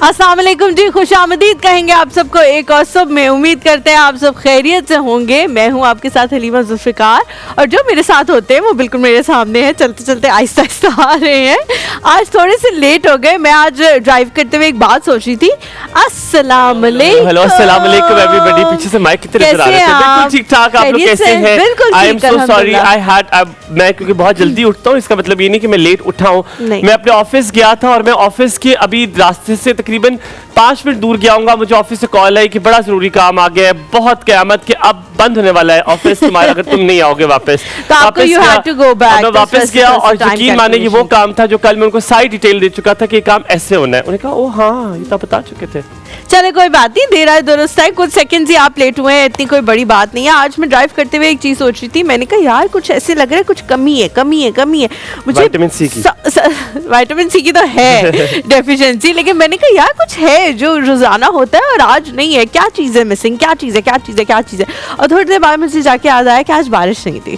अस्सलाम वालेकुम जी, खुशामदीद कहेंगे आप सबको एक और सब में। उम्मीद करते हैं आप सब खैरियत से होंगे। मैं हूं आपके साथ हलीमा जुल्फ़िकार और जो मेरे साथ होते हैं वो बिल्कुल मेरे सामने हैं। चलते चलते आहिस्ता आहिस्ता आ रहे हैं। आज थोड़े से लेट हो गए। मैं आज ड्राइव करते हुए एक बात सोच रही थी। अस्सलाम वालेकुम। हेलो अस्सलाम वालेकुम एवरीबॉडी। पीछे से माइक कितने नजर आ रहे थे? बिल्कुल ठीक ठाक। आप लोग कैसे हैं? बिल्कुल आई एम सो सॉरी मैं क्योंकि बहुत जल्दी उठता हूँ, इसका मतलब ये नहीं कि मैं लेट उठा हूँ। मैं अपने ऑफिस गया था और मैं ऑफिस के अभी रास्ते से तकरीबन 5 मिनट दूर गया हूँ। मुझे ऑफिस से कॉल आई कि बड़ा जरूरी काम आ गया है, बहुत क़यामत के अब बंद होने वाला है ऑफिस तुम्हारा, अगर तुम नहीं आओगे वापस। मैं वापस गया और यकीन माने ये वो काम था जो कल मैं उनको सारी डिटेल दे चुका था कि ये काम ऐसे होना है। उन्होंने कहा ओ हाँ, ये तो बता चुके थे। चले कोई बात नहीं, देर आए दुरुस्त है। कुछ सेकंड्स ही आप लेट हुए हैं, इतनी कोई बड़ी बात नहीं है। आज मैं ड्राइव करते हुए एक चीज सोच रही थी। मैंने कहा यार कुछ ऐसे लग रहा है कुछ कमी है मुझे विटामिन सी की। विटामिन सी की तो है डेफिशिएंसी, लेकिन मैंने कहा यार कुछ है जो रोजाना होता है और आज नहीं है। क्या चीज है मिसिंग? क्या चीज है? और थोड़ी देर बाद मुझे जाके याद आया कि आज बारिश नहीं थी।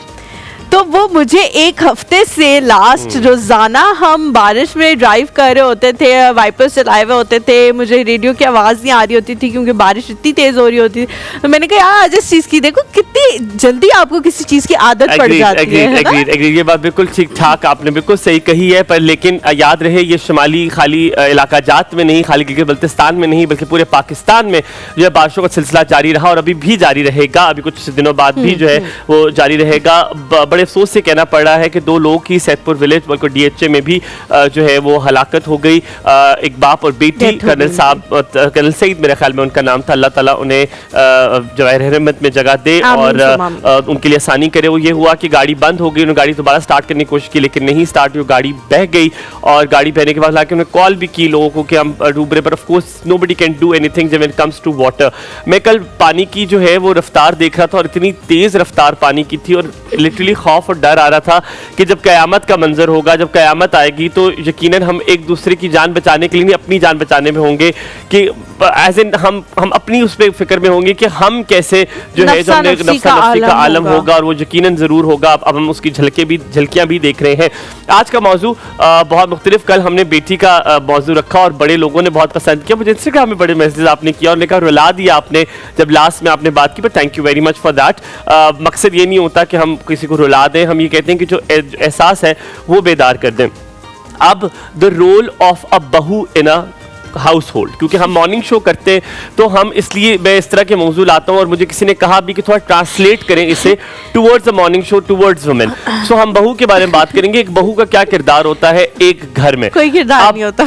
तो वो मुझे एक हफ्ते से लास्ट रोजाना हम बारिश में ड्राइव कर रहे होते थे, वाइपर्स चलाए हुए होते थे, मुझे रेडियो की आवाज़ नहीं आ रही होती थी क्योंकि बारिश इतनी तेज़ हो रही होती थी। तो मैंने कहा यार आज इस चीज़ की देखो कितनी जल्दी आपको किसी चीज़ की आदत पड़ जाती है। ये बात बिल्कुल ठीक ठाक आपने बिल्कुल सही कही है, पर लेकिन याद रहे ये शुमाली खाली इलाका जात में नहीं, खाली गिलगित बल्तिस्तान में नहीं, बल्कि पूरे पाकिस्तान में जो है बारिशों का सिलसिला जारी रहा और अभी भी जारी रहेगा। अभी कुछ दिनों बाद भी जो है वो जारी रहेगा। बड़े अफसोस से कहना पड़ रहा है कि 2 लोगों की सैदपुर विलेज बल्कि डीएचए में भी जो है वो हलाकत हो गई। एक बाप और बेटी, कर्नल सईद मेरे ख्याल में उनका नाम था। अल्लाह ताला उन्हें जवाहिर रहमत में जगह दे और उनके लिए आसानी करे। वो ये हुआ कि गाड़ी बंद हो गई, उन्होंने गाड़ी दोबारा स्टार्ट करने की कोशिश की लेकिन नहीं स्टार्ट हुई, गाड़ी बह गई। और गाड़ी बहने के बाद हालांकि उन्होंने कॉल भी की लोगों को कि हम डूब रहे, पर of course nobody can do anything when it comes to water. मैं कल पानी की जो है वो रफ्तार देख रहा था और इतनी तेज रफ्तार पानी की थी और लिटरली खौफ और डर आ रहा था कि जब क़यामत का मंजर होगा, जब क़यामत आएगी तो यकीनन हम एक दूसरे की जान बचाने के लिए नहीं अपनी जान बचाने में होंगे कि एज इन हम अपनी उस पे फिक्र में होंगे कि हम कैसे जो है जो हमने नफ्सी का आलम होगा और वो यकीनन ज़रूर होगा। अब हम उसकी झलकियाँ भी देख रहे हैं। आज का मौजू बहुत मुख्तलिफ। कल हमने बेटी का मौजू रखा और बड़े लोगों ने बहुत पसंद किया। मुझे इंस्टाग्राम में बड़े मैसेज आपने किया और कहा रुला दिया आपने जब लास्ट में आपने बात की, पर thank you very much for that. मकसद ये नहीं होता कि हम किसी को रुला दें, हम ये कहते हैं कि जो एहसास है वो बेदार कर दें। अब द रोल ऑफ अ बहू इन अ हाउस होल्ड, क्योंकि हम मॉर्निंग शो करते हैं तो हम इसलिए मैं इस तरह के मौजू लाता हूँ और मुझे किसी ने कहा भी कि थोड़ा ट्रांसलेट करें इसे towards a morning show, towards women. So हम बहू के बारे में बात करेंगे। एक बहू का क्या किरदार होता है एक घर में? कोई किरदार नहीं होता।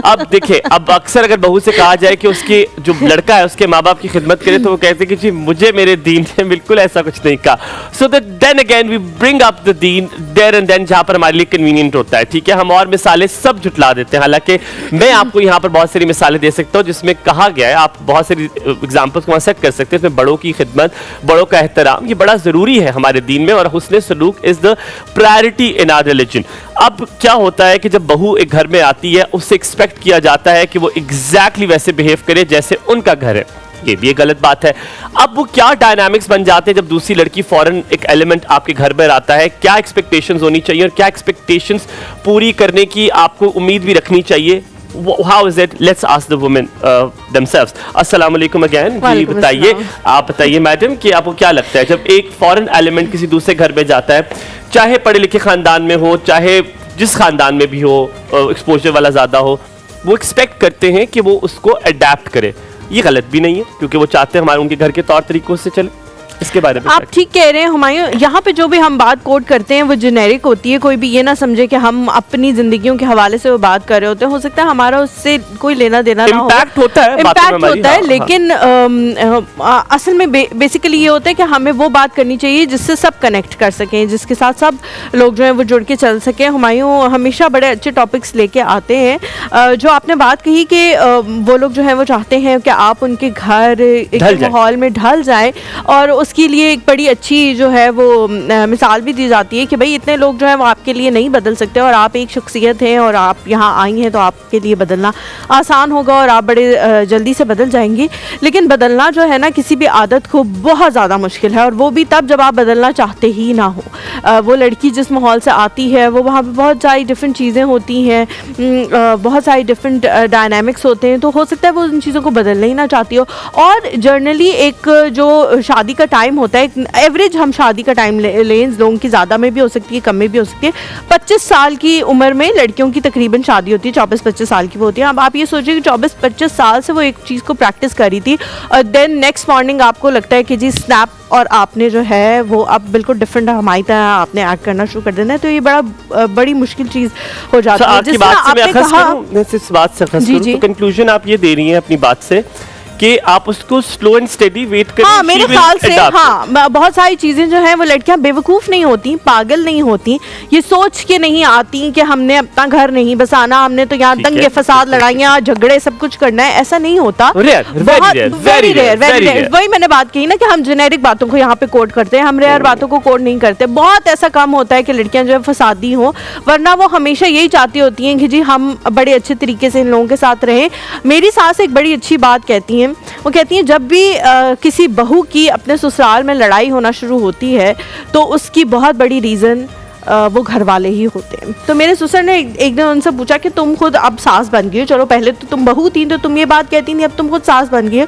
अब देखिए, अब अक्सर अगर बहू से कहा जाए कि उसके जो लड़का है उसके माँ बाप की खिदमत करे तो वो कहते हैं कि जी मुझे मेरे दीन ने बिल्कुल ऐसा कुछ नहीं कहा। So that then again we bring up the दीन देयर एंड देन, जहाँ पर हमारे लिए कन्वीनियंट होता है। ठीक है, हम और मिसालें सब जुटला देते हैं। हालांकि मैं आपको यहाँ पर बहुत सारी मिसालें दे सकता हूँ जिसमें कहा गया है, आप बहुत सारी एग्जाम्पल्स को सेट कर सकते हैं। इसमें बड़ों की खिदमत, बड़ों का एहतराम, ये बड़ा जरूरी है हमारे दीन में और हुस्न सलूक is the priority in our religion. अब क्या होता है कि जब बहू एक घर में आती है उससे एक्सपेक्ट किया जाता है कि वो एग्जैक्टली वैसे बिहेव करे जैसे उनका घर है। ये भी एक गलत बात है। अब वो क्या डायनामिक्स बन जाते हैं जब दूसरी लड़की फॉरन एक एलिमेंट आपके घर में आता है? क्या एक्सपेक्टेशंस होनी चाहिए और क्या एक्सपेक्टेशंस पूरी करने की आपको उम्मीद भी रखनी चाहिए? How is it? Let's ask the women themselves. अस्सलाम वालेकुम अगेन। जी बताइए, आप बताइए मैडम कि आपको क्या लगता है जब एक फॉरेन एलिमेंट किसी दूसरे घर में जाता है, चाहे पढ़े लिखे खानदान में हो, चाहे जिस खानदान में भी हो, एक्सपोजर वाला ज़्यादा हो, वो एक्सपेक्ट करते हैं कि वो उसको अडेप्ट करे। ये गलत भी नहीं है क्योंकि वो चाहते हैं हमारे उनके घर के तौर तरीकों से चले। इसके बारे में आप ठीक कह रहे हैं हुमायूं। यहाँ पे जो भी हम बात कोट करते हैं वो जेनेरिक होती है। कोई भी ये ना समझे कि हम अपनी जिंदगियों के हवाले से वो बात कर रहे होते हैं। हो सकता है हमारा उससे कोई लेना देना ना हो, इम्पैक्ट होता है लेकिन असल में बेसिकली ये होता है कि हमें वो बात करनी चाहिए जिससे सब कनेक्ट कर सकें, जिसके साथ सब लोग जो है वो जुड़ के चल सकें। हुमायूं हमेशा बड़े अच्छे टॉपिक्स लेके आते हैं। जो आपने बात कही कि वो लोग जो है वो चाहते हैं कि आप उनके घर एक माहौल में ढल जाए और उसके लिए एक बड़ी अच्छी जो है वो मिसाल भी दी जाती है कि भाई इतने लोग जो है वो आपके लिए नहीं बदल सकते, और आप एक शख्सियत हैं और आप यहाँ आई हैं तो आपके लिए बदलना आसान होगा और आप बड़े जल्दी से बदल जाएंगी। लेकिन बदलना जो है ना किसी भी आदत को बहुत ज़्यादा मुश्किल है, और वो भी तब जब आप बदलना चाहते ही ना हो। वो लड़की जिस माहौल से आती है वो वहाँ पे बहुत सारी डिफरेंट चीज़ें होती हैं, बहुत सारी डिफरेंट डायनामिक्स होते हैं, तो हो सकता है वो उन चीज़ों को बदलना ही ना चाहती हो। और जनरली एक जो शादी का टाइम होता है, एक एवरेज हम शादी का टाइम लें, लोगों की ज़्यादा में भी हो सकती है, कम में भी हो सकती है। 25 साल की उम्र में लड़कियों की तकरीबन शादी होती है, 24-25 साल की वो होती है। अब आप ये सोचिए कि 24-25 साल से वो एक चीज़ को प्रैक्टिस करी थी, और देन नेक्स्ट मॉर्निंग आपको लगता है कि जी स्नैप, और आपने जो है वो अब बिल्कुल डिफरेंट हमारी तरह आपने एक्ट करना शुरू कर देना है, तो ये बड़ी मुश्किल चीज़ हो जाती है। आपकी बात से मैं अखज़ करूं, मैं इस बात से अखज़ करूं, तो कंक्लूजन आप ये दे रही हैं अपनी बात से कि आप उसको स्लो एंड स्टेडी वेट करें। हाँ, मेरे ख्याल से हाँ, बहुत सारी चीजें जो हैं वो लड़कियां बेवकूफ नहीं होती, पागल नहीं होती, ये सोच के नहीं आती कि हमने अपना घर नहीं बसाना, हमने तो यहाँ दंगे फसाद, लड़ाइयाँ, झगड़े सब कुछ करना है, ऐसा नहीं होता। Very rare. वही मैंने बात कही ना कि हम जेनेरिक बातों को यहाँ पे कोड करते हैं, हम रेयर बातों को कोड नहीं करते। बहुत ऐसा कम होता है कि लड़कियां जो है फसादी हों, वरना वो हमेशा यही चाहती होती हैं कि जी हम बड़े अच्छे तरीके से इन लोगों के साथ रहें। मेरी सास एक बड़ी अच्छी बात कहती हैं, वो कहती हैं जब भी किसी बहू की अपने ससुराल में लड़ाई होना शुरू होती है तो उसकी बहुत बड़ी रीज़न वो घर वाले ही होते हैं। तो मेरे ससुर ने एक दिन उनसे पूछा कि तुम खुद अब सास बन गई हो, चलो पहले तो तुम बहू थी तो तुम ये बात कहती थी, अब तुम खुद सास बन गई हो।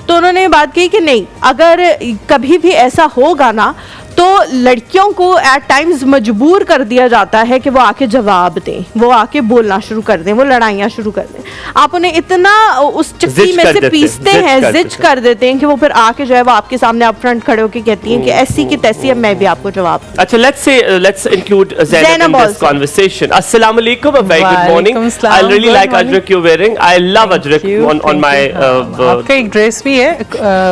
तो उन्होंने ये बात कही कि नहीं, अगर कभी भी ऐसा होगा ना तो लड़कियों को एट टाइम्स मजबूर कर दिया जाता है कि वो आके जवाब दें, वो आके बोलना शुरू कर दें, वो लड़ाइयाँ शुरू कर दें। आप उन्हें इतना उस चक्की में से पीसते हैं, जिच कर देते हैं कि वो फिर आके जो है वो आपके सामने अप फ्रंट खड़े होकर कहती हैं कि ऐसी की तैसी अब मैं भी आपको जवाब। अच्छा, let's include Zainab in this conversation. Assalamu alaikum, a very good morning. I really like ajrak you're wearing. I love ajrak on my आपका एक ड्रेस भी है,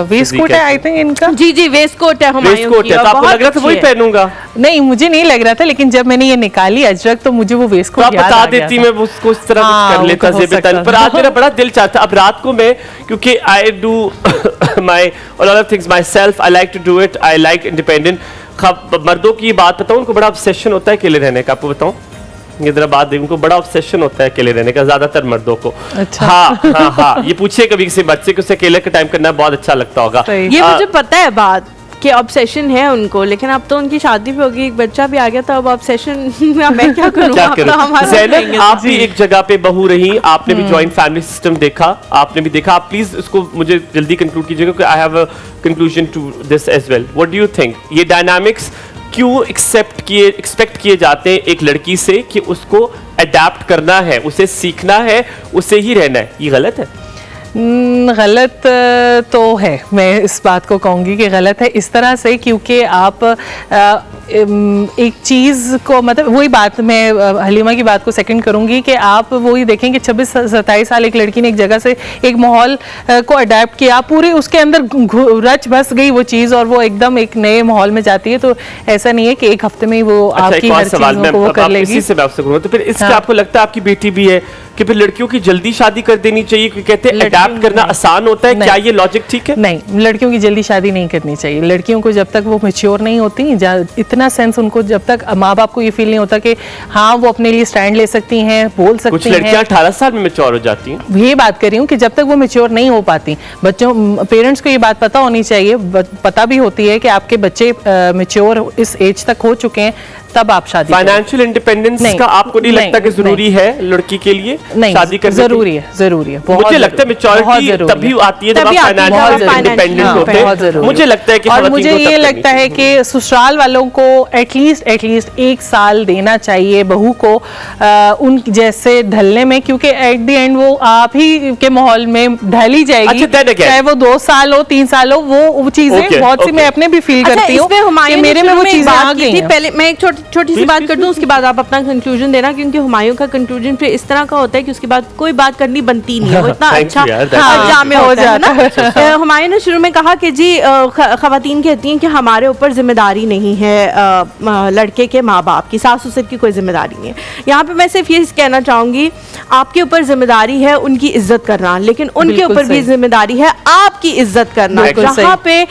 वेस्ट कोट है आई थिंक इनका। जी जी, वेस्ट कोट है हुमायूं की, आपको लग रहा था वही पहनूंगा? नहीं, मुझे नहीं लग रहा था, लेकिन जब मैंने ये निकाली अजरक तो मुझे वो वेस्ट कोट याद आ गया। बता देती मैं उसको इस तरह कर लेता ज़ेबतन, पर आज मेरा बड़ा दिल चाहता। अब रात को मैं, क्योंकि I do my a lot of things myself, I like to do it, I like independent। मर्दों की बात बताऊं, उनको बड़ा ऑब्सेशन होता है अकेले रहने का। आपको बताऊं, ये जरा बात देखो, उनको बड़ा ऑब्सेशन होता है अकेले रहने का, ज्यादातर मर्दों को। अच्छा। हाँ, ये पूछिए कभी किसी बच्चे को, उसे अकेले का टाइम करना बहुत अच्छा लगता होगा। ये मुझे पता है बात कि ऑब्सेशन है उनको, लेकिन अब तो उनकी शादी भी होगी, एक बच्चा भी आ गया, तो अब ऑब्सेशन मैं क्या करूं? ज़ैनब, आप भी एक जगह पे बहू रही, आपने भी जॉइंट फैमिली सिस्टम देखा, आपने भी देखा। आप प्लीज इसको मुझे जल्दी कंक्लूड कीजिएगा कि I have a conclusion to this as well. What do you think, ये डायनामिक्स क्यों एक्सपेक्ट किए जाते हैं एक लड़की से कि उसको अडेप्ट करना है, उसे सीखना है, उसे ही रहना है? ये गलत है? गलत तो है, मैं इस बात को कहूँगी कि गलत है इस तरह से, क्योंकि आप एक चीज़ को, मतलब वही बात मैं हलीमा की बात को सेकंड करूँगी कि आप वही देखें कि 26-27 साल एक लड़की ने एक जगह से एक माहौल को अडेप्ट किया, पूरे उसके अंदर रच बस गई वो चीज़, और वो एकदम एक नए माहौल में जाती है। तो ऐसा नहीं है कि एक हफ्ते में वो आपकी हर चीज़ों को वो कर लेगी। इसी से मैं आपसे कहूँगा, तो फिर इससे आपको लगता है, आपकी बेटी भी है, कि फिर लड़कियों की जल्दी शादी कर देनी चाहिए क्योंकि कहते हैं अडैप्ट करना आसान होता है? क्या ये लॉजिक ठीक है? नहीं, लड़कियों की जल्दी शादी नहीं करनी चाहिए। लड़कियों को जब तक वो मैच्योर नहीं होती, इतना सेंस उनको, जब तक माँ बाप को ये फील नहीं होता कि हाँ वो अपने लिए स्टैंड ले सकती हैं, बोल सकती हैं। कुछ लड़कियां 18 साल में मैच्योर हो जाती हैं। ये बात कर रही हूँ कि जब तक वो मैच्योर नहीं हो पाती, बच्चों, पेरेंट्स को ये बात पता होनी चाहिए, पता भी होती है कि आपके बच्चे मैच्योर इस एज तक हो चुके हैं, तब आप शादी। फाइनेंशियल इंडिपेंडेंस का आपको नहीं लगता कि जरूरी है लड़की के लिए शादी करना? जरूरी है। मुझे लगता है मैच्योरिटी तभी आती है जब आप फाइनेंशियल इंडिपेंडेंट होते हैं। मुझे लगता है कि, और मुझे ये लगता है कि ससुराल वालों को एटलीस्ट 1 साल देना चाहिए बहू को उन जैसे ढलने में, क्योंकि एट द एंड वो आप ही के माहौल में ढली जाएगी। चाहे वो 2 साल हो, 3 साल हो, वो चीजें बहुत सी मैं अपने भी फील करती हूँ कि मेरे में वो चीजें आ गई हैं। पहले मैं एक छोटी सी बात कर दूं, उसके बाद आप अपना कंक्लूजन देना, क्योंकि हुमायूं का कंक्लूजन फिर इस तरह का होता है कि उसके बाद कोई बात करनी बनती नहीं है। वो इतना अच्छा यार, हाँ, जामे हो होता है जाता ना। हुमायूं ने शुरू में कहा कि जी खवातीन कहती हैं कि हमारे ऊपर जिम्मेदारी नहीं है लड़के के माँ बाप की, सास ससुर की कोई जिम्मेदारी नहीं है। यहाँ पे मैं सिर्फ ये कहना चाहूँगी, आपके ऊपर जिम्मेदारी है उनकी इज्जत करना, लेकिन उनके ऊपर भी जिम्मेदारी है आपकी इज्जत करना। जहाँ पे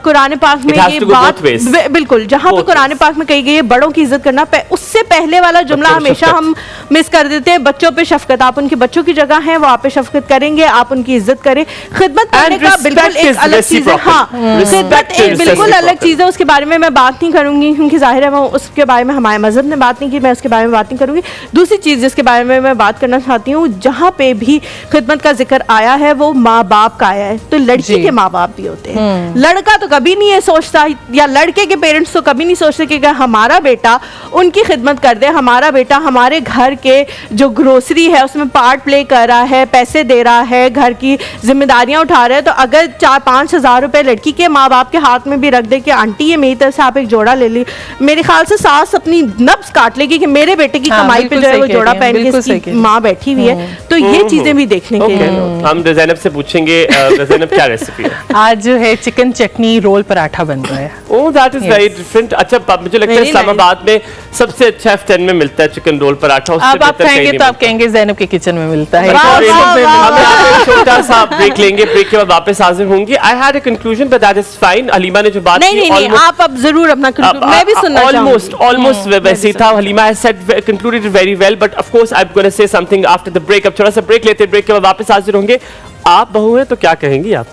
कुरान पाक में ये बात बिल्कुल, जहाँ पे कुरान पाक में कही गई है बड़ों की इज्जत करना, उससे पहले वाला जुमला हमेशा हम मिस कर देते हैं, बच्चों पे शफकत। आप उनके बच्चों की जगह हैं, वो आप पे शफकत करेंगे, आप उनकी इज्जत करें। खिदमत करने का बिल्कुल एक अलग चीज है। हाँ, खिदमत एक बिल्कुल अलग चीज है, उसके बारे में मैं बात नहीं करूंगी क्योंकि जाहिर है वो उसके बारे में हमारे मजहब ने बात नहीं की, मैं उसके बारे में बात नहीं करूंगी। दूसरी चीज जिसके बारे में मैं बात करना चाहती हूँ, जहाँ पे भी खिदमत का जिक्र आया है वो माँ बाप का आया है, तो लड़की के माँ बाप भी होते हैं। लड़का तो कभी नहीं है सोचता, या लड़के के पेरेंट्स तो कभी नहीं सोचते कि हमारा बेटा उनकी खिदमत कर दे, हमारा बेटा हमारे घर के जो ग्रोसरी है उसमें पार्ट प्ले कर रहा है, पैसे दे रहा है, घर की जिम्मेदारियां उठा रहा है। तो अगर 4-5 हज़ार रुपए लड़की के माँ बाप के हाथ में भी रख दे कि आंटी ये मेरी तरफ से आप एक जोड़ा ले ली, मेरे ख्याल से सास अपनी नब्ज काट लेगी कि मेरे बेटे की कमाई पे जो है वो जोड़ा पहन के इसकी माँ बैठी हुई है। तो ये चीजें भी देखने के लिए। हम ज़ैनब से पूछेंगे, ज़ैनब क्या रेसिपी है आज? जो है चिकन चटनी रोल पराठा बन रहा है। ओह, दैट इज वेरी डिफरेंट। अच्छा, मुझे लगता है इस्लामाबाद में सबसे अच्छा F10 में मिलता है चिकन रोल पराठा। अब आप खाएंगे तो आप कहेंगे ज़ैनब के किचन में मिलता है। हम छोटा सा ब्रेक लेंगे, ब्रेक के बाद वापस हाजिर होंगे। I had a conclusion but that is fine. Halima ने जो बात की, नहीं, आप अब जरूर अपना मैं भी सुनना चाहूंगी। ऑलमोस्ट वैसे ही था। Halima has said concluded very well, but of course I am gonna say something after the break. अब थोड़ा सा ब्रेक लेते हैं, ब्रेक के बाद वापस हाजिर होंगे। आप बहू हैं तो क्या कहेंगी आप?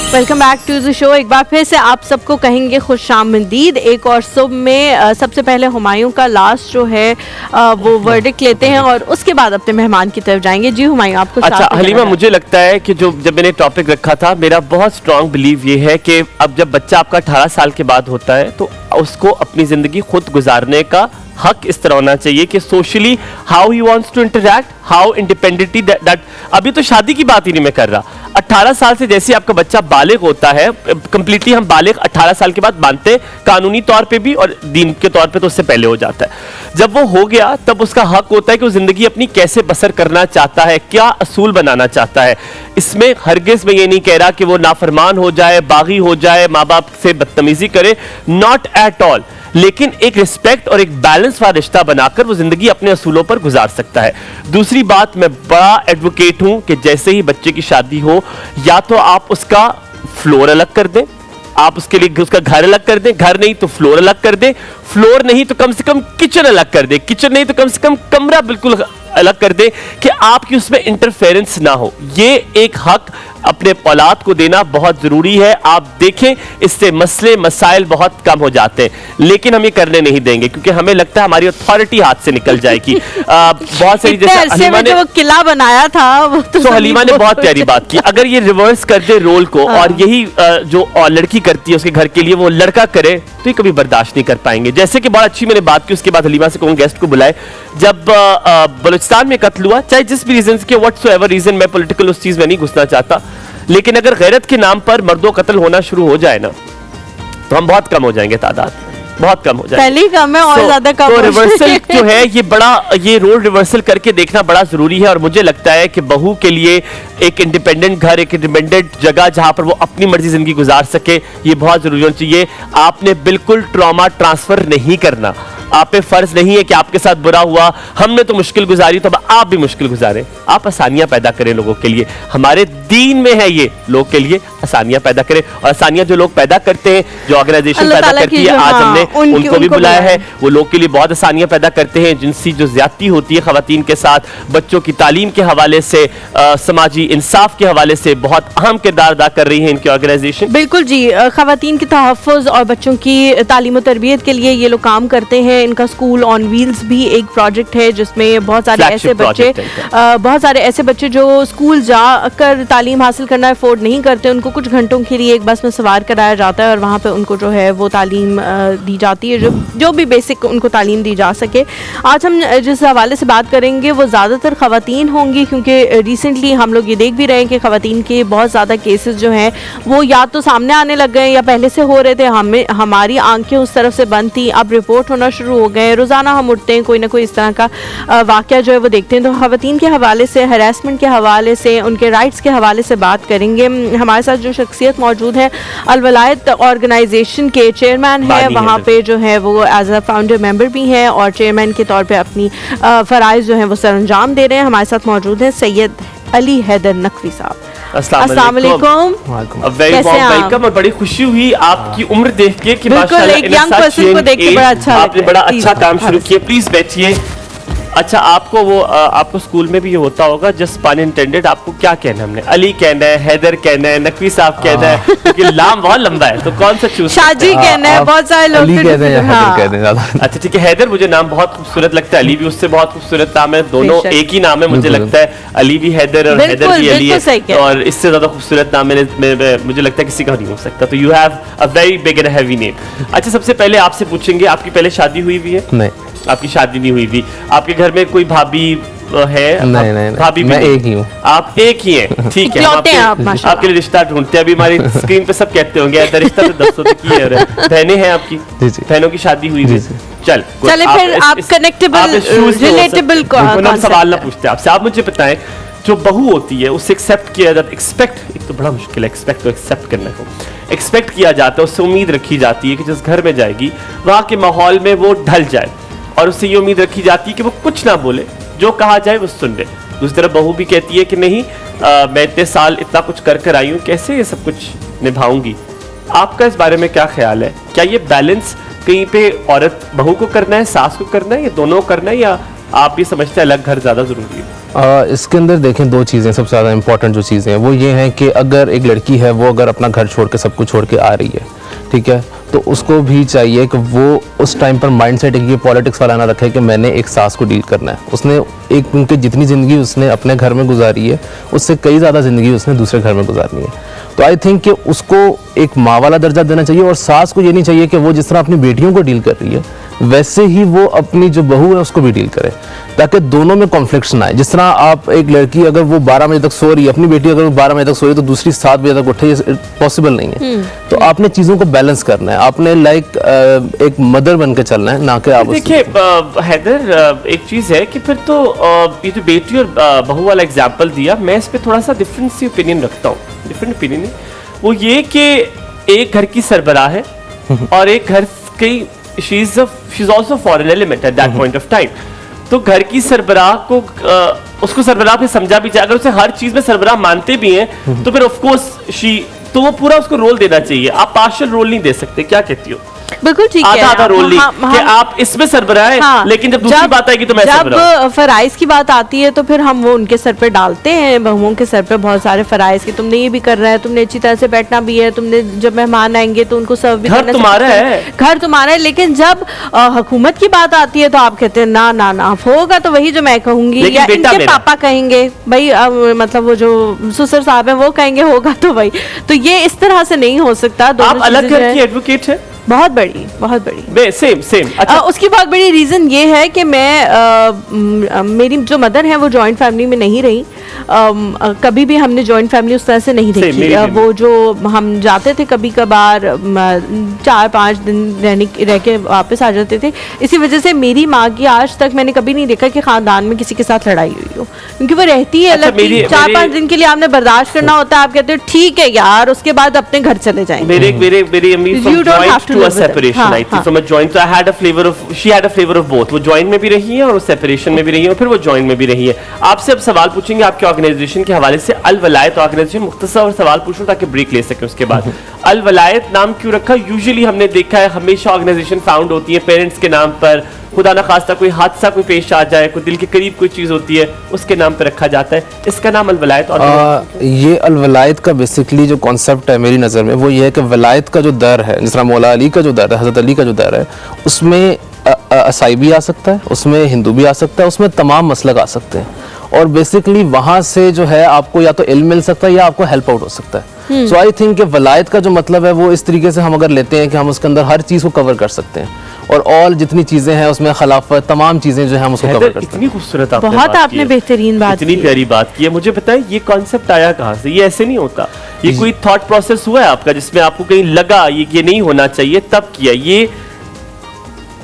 Welcome back to the show. एक बार फिर से आप सबको कहेंगे खुशामदीद एक और सुबह में। सबसे पहले हुमायूं का लास्ट जो है वो वर्डिक्ट लेते हैं और उसके बाद अपने मेहमान की तरफ जाएंगे। जी हुमायूं, आपको अच्छा हलीमा, मुझे लगता है कि जब मैंने टॉपिक रखा था, मेरा बहुत स्ट्रांग बिलीव ये है कि अब जब बच्चा आपका 18 साल के बाद होता है तो उसको अपनी जिंदगी खुद गुजारने का हक इस तरह होना चाहिए कि socially how he wants to interact, how independently that. अभी तो शादी की बात ही नहीं मैं कर रहा। 18 साल से जैसे आपका बच्चा बालिग होता है, कंप्लीटली हम बालिग 18 साल के बाद मानते हैं, कानूनी तौर पे भी और दीन के तौर पे तो उससे पहले हो जाता है। जब वो हो गया तब उसका हक होता है कि वो जिंदगी अपनी कैसे बसर करना चाहता है, क्या असूल बनाना चाहता है। इसमें हरगिज मैं ये नहीं कह रहा कि वो नाफरमान हो जाए, बागी हो जाए, माँ बाप से बदतमीजी करे, नॉट एट ऑल। लेकिन एक रिस्पेक्ट और एक बैलेंस वाला रिश्ता बनाकर वो जिंदगी अपने असूलों पर गुजार सकता है। दूसरी बात, मैं बड़ा एडवोकेट हूं कि जैसे ही बच्चे की शादी हो, या तो आप उसका फ्लोर अलग कर दें, आप उसके लिए उसका घर अलग कर दें, घर नहीं तो फ्लोर अलग कर दें, फ्लोर नहीं तो कम से कम किचन अलग कर दें, किचन नहीं तो कम से कम कमरा बिल्कुल अलग कर दें कि आपकी उसमें इंटरफेरेंस ना हो। ये एक हक अपने औलाद को देना बहुत जरूरी है। आप देखें इससे मसले मसाइल बहुत कम हो जाते हैं, लेकिन हम ये करने नहीं देंगे क्योंकि हमें लगता है हमारी अथॉरिटी हाथ से निकल जाएगी। बहुत सारी जैसे हलीमा ने वो किला बनाया था, वो तो हलीमा ने बहुत प्यारी बात की। अगर ये रिवर्स कर दे रोल को और यही जो लड़की करती है उसके घर के लिए वो लड़का करे तो ये कभी बर्दाश्त नहीं कर पाएंगे। जैसे कि बहुत अच्छी मैंने बात की, उसके बाद हलीमा से कहूँ गेस्ट को बुलाए। जब बलूचिस्तान में कत्ल हुआ, चाहे जिस भी रीजन के व्हाटसोएवर रीजन, मैं पॉलिटिकल उस चीज में नहीं घुसना चाहता, लेकिन अगर गैरत के नाम पर मर्दों कत्ल होना शुरू हो जाए ना तो हम बहुत कम हो जाएंगे, तादाद बहुत कम हो जाएगी। पहले कम है और ज्यादा कम। तो रिवर्सल जो है ये रोल रिवर्सल करके देखना बड़ा जरूरी है। और मुझे लगता है कि बहू के लिए एक इंडिपेंडेंट घर, एक इंडिपेंडेंट जगह जहां पर वो अपनी मर्जी जिंदगी गुजार सके, ये बहुत जरूरी होना चाहिए। आपने बिल्कुल ट्रॉमा ट्रांसफर नहीं करना। आप पे फर्ज नहीं है कि आपके साथ बुरा हुआ, हमने तो मुश्किल गुजारी तो अब आप भी मुश्किल गुजारें। आप आसानियां पैदा करें लोगों के लिए, हमारे दीन में है ये, लोग के लिए आसानियां पैदा करें। और आसानियां जो लोग पैदा करते हैं, जो ऑर्गेनाइजेशन पैदा करती है, आज हमने उनको भी बुलाया है, वो लोग के लिए बहुत आसानियां पैदा करते हैं। जिनसी जो ज्यादती होती है खवातीन के साथ, बच्चों की तालीम के हवाले से, समाजी इंसाफ के हवाले से बहुत अहम किरदार अदा कर रही है इनकी ऑर्गेनाइजेशन। बिल्कुल जी, खवातीन के तहफ़्फ़ुज़ और बच्चों की तालीम और तरबियत के लिए ये लोग काम करते हैं। हैं। इनका स्कूल ऑन व्हील्स भी एक प्रोजेक्ट है जिसमें बहुत सारे ऐसे बच्चे जो स्कूल जाकर तालीम हासिल करना अफोर्ड नहीं करते, उनको कुछ घंटों के लिए एक बस में सवार कराया जाता है और वहाँ पे उनको जो है वो तालीम दी जाती है, जो भी बेसिक उनको तालीम दी जा सके। आज हम जिस हवाले से बात करेंगे वो ज़्यादातर ख़वातीन होंगी, क्योंकि रिसेंटली हम लोग ये देख भी रहे हैं कि ख़वातीन के बहुत ज़्यादा केसेस जो हैं वो या तो सामने आने लग गए या पहले से हो रहे थे, हमारी आंखें उस तरफ से बंद थी, अब रिपोर्ट होना शुरू हो गए। रोज़ाना हम उठते हैं कोई ना कोई इस तरह का वाक़या जो है वो देखते हैं। तो ख़वातीन के हवाले से, हरासमेंट के हवाले से, उनके राइट्स के हवाले से बात करेंगे। हमारे साथ जो शख्सियत मौजूद है अल-वलायत ऑर्गेनाइजेशन के चेयरमैन है, वहाँ पे जो है वो एज अ फाउंडर मेंबर भी हैं और चेयरमैन के तौर पे अपनी फ़राइज़ जो हैं वो सरअंजाम दे रहे हैं। हमारे साथ मौजूद हैं सैयद अली हैदर नकवी साहब। अस्सलाम वालेकुम। वेलकम। और बड़ी खुशी हुई आपकी उम्र देख के कि बिल्कुल एक यंग पर्सन को देख के बड़ा अच्छा लगा। आपने बड़ा अच्छा काम शुरू किया। प्लीज बैठिए। अच्छा, आपको स्कूल में भी ये होता होगा, जस्ट पन इंटेंडेड, आपको क्या कहना है? हमने अली कहना है, हैदर कहना है, नकवी साहब कहना है, क्योंकि नाम बहुत लंबा है, तो कौन सा चूज? शाजी कहना है, बहुत सारे लोग कहते हैं। अच्छा ठीक है, हैदर मुझे नाम बहुत खूबसूरत लगता है, अली भी उससे बहुत खूबसूरत नाम है, दोनों एक ही नाम है मुझे लगता है, अली भी हैदर और हैदर भी अली है, और इससे ज्यादा खूबसूरत नाम मुझे लगता है किसी का नहीं हो सकता। तो you have a very big and heavy name. अच्छा, सबसे पहले आपसे पूछेंगे, आपकी पहले शादी हुई भी है? नहीं, आपकी शादी नहीं हुई थी। आपके घर में कोई भाभी है? नहीं, भाभी मैं एक ही हूँ। आप एक ही हैं, ठीक है। आपके लिए रिश्ता ढूंढते हैं। अभी हमारी स्क्रीन पे सब कहते होंगे रिश्ता तो 10 की है। बहनें हैं आपकी? बहनों की शादी हुई थी? चले फिर आप कनेक्टेबल रिलेटेबल सवाल ना पूछते आपसे। आप मुझे बताएं, जो बहू होती है उसे एक्सेप्ट किया जाता है, एक तो बड़ा मुश्किल है एक्सपेक्ट तो एक्सेप्ट करने को। एक्सपेक्ट किया जाता है, उससे उम्मीद रखी जाती है कि जिस घर में जाएगी वहाँ के माहौल में वो ढल जाए, और उससे ये उम्मीद रखी जाती है कि वो कुछ ना बोले, जो कहा जाए वो सुन ले। दूसरी तरफ बहू भी कहती है कि नहीं, मैं इतने साल इतना कुछ कर कर आई हूँ, कैसे ये सब कुछ निभाऊंगी। आपका इस बारे में क्या ख्याल है? क्या ये बैलेंस कहीं पे औरत बहू को करना है, सास को करना है, या दोनों को करना है, या आप ये समझते हैं अलग घर ज़्यादा ज़रूरी है? इसके अंदर देखें, दो चीज़ें सबसे ज़्यादा इंपॉर्टेंट जो चीज़ें हैं वो ये हैं कि अगर एक लड़की है वो अगर अपना घर छोड़ के सब कुछ छोड़ के आ रही है, ठीक है, तो उसको भी चाहिए कि वो उस टाइम पर माइंडसेट है कि पॉलिटिक्स वाला ना रखे कि मैंने एक सास को डील करना है। उसने एक उनकी जितनी ज़िंदगी उसने अपने घर में गुजारी है, उससे कई ज़्यादा ज़िंदगी उसने दूसरे घर में गुजारनी है। तो आई थिंक कि उसको एक माँ वाला दर्जा देना चाहिए, और सास को ये नहीं चाहिए कि वो जिस तरह अपनी बेटियों को डील कर रही है वैसे ही वो अपनी जो बहू है उसको भी डील करे, ताकि दोनों में कॉन्फ्लिक्ट ना आए। जिस तरह आप एक लड़की अगर वो 12 बजे तक सो रही है, अपनी बेटी अगर वो 12 बजे तक सो रही है तो दूसरी 7 बजे तक उठे, ये पॉसिबल नहीं है। तो आपने चीज़ों को बैलेंस करना है, आपने एक मदर बन के चलना है, ना कि आप। देखिए हैदर, एक चीज़ है कि फिर तो ये जो बेटी और बहू वाला एग्जाम्पल दिया, मैं इस पर थोड़ा सा डिफरेंट सी ओपिनियन रखता हूँ। डिफरेंट ओपिनियन है वो ये कि एक घर की सरबराह है और एक घर की she is also foreign element at that point of time। तो घर की सरबराह को उसको सरबराह पे समझा भी जाए, अगर उसे हर चीज में सरबराह मानते भी हैं तो फिर ऑफ कोर्स तो वो पूरा उसको रोल देना चाहिए। आप पार्शियल रोल नहीं दे सकते। क्या कहती हो? बिल्कुल ठीक है, आधा रोल कि आप इसमें सरबराह हैं, हाँ, लेकिन जब दूसरी बात आएगी तो मैं सरबराह। जब फराइज की बात आती है तो फिर हम वो उनके सर पे डालते हैं, बहुओं के सर पे बहुत सारे फराइज कि तुमने ये भी करना है, तुमने अच्छी तरह से बैठना भी है, तुमने जब मेहमान आएंगे तो उनको सर्व भी करना है। घर तुम्हारा है, लेकिन जब हुकूमत की बात आती है तो आप कहते हैं ना ना ना, होगा तो वही जो मैं कहूंगी, या इनके पापा कहेंगे, भाई मतलब वो जो ससुर साहब है वो कहेंगे होगा तो वही। तो ये इस तरह से नहीं हो सकता। आप अलग घर की एडवोकेट है? बहुत बड़ी सेम। अच्छा। उसकी बहुत बड़ी रीज़न ये है कि मेरी जो मदर है वो जॉइंट फैमिली में नहीं रही। कभी भी हमने जॉइंट फैमिली उस तरह से नहीं देखी। वो जो हम जाते थे कभी कभार 4-5 दिन रह के वापस आ जाते थे। इसी वजह से मेरी माँ की आज तक मैंने कभी नहीं देखा कि ख़ानदान में किसी के साथ लड़ाई हुई हो, क्योंकि वो रहती है अलग। 4-5 दिन के लिए आपने बर्दाश्त करना होता है, आप कहते हो ठीक है यार, उसके बाद अपने घर चले जाएंगे। मेरी अम्मी to a separation, I think from a joint, so I had a flavor of, she had a flavor of both। वो joint में भी रही है और वो separation में भी रही है और फिर वो joint में भी रही है। आपसे अब सवाल पूछेंगे आपके ऑर्गेनाइजेशन के हवाले से। अल वलायत ऑर्गेनाइजेशन, मुख्तसर और सवाल पूछूं ताकि ब्रेक ले सके उसके बाद। अल वलायत नाम क्यों रखा? यूजुअली हमने देखा है हमेशा ऑर्गेनाइजेशन फाउंड होती है पेरेंट्स के नाम पर, खुदा ना खास्ता कोई हादसा कोई पेश आ जाए, कोई दिल के करीब कोई चीज़ होती है उसके नाम पर रखा जाता है। इसका नाम अल वलायत। और ये अल वलायत का बेसिकली जो कॉन्सेप्ट है मेरी नज़र में वो ये है कि वलायत का जो दर है, जिस तरह मौला अली का जो दर है, हज़रत अली का जो दर है, उसमें ईसाई भी आ सकता है, उसमें हिंदू भी आ सकता है, उसमें तमाम मसलक आ सकते हैं और बेसिकली वहाँ से जो है आपको या तो इल्म मिल सकता है या आपको हेल्प आउट हो सकता है। सो आई थिंक कि वलायत का जो मतलब है वो इस तरीके से हम अगर लेते हैं कि हम उसके अंदर हर चीज़ को कवर कर सकते हैं और ऑल जितनी चीज़ें हैं उसमें खिलाफत तमाम चीज़ें जो है हम उसको कवर कर सकते हैं। इतनी खूबसूरत आपने बहुत बात आपने की है। बेहतरीन बात इतनी की। प्यारी बात की है। मुझे बताएं ये कॉन्सेप्ट आया कहाँ से? ये ऐसे नहीं होता, ये कोई थॉट प्रोसेस हुआ है आपका जिसमें आपको कहीं लगा ये नहीं होना चाहिए तब किया? ये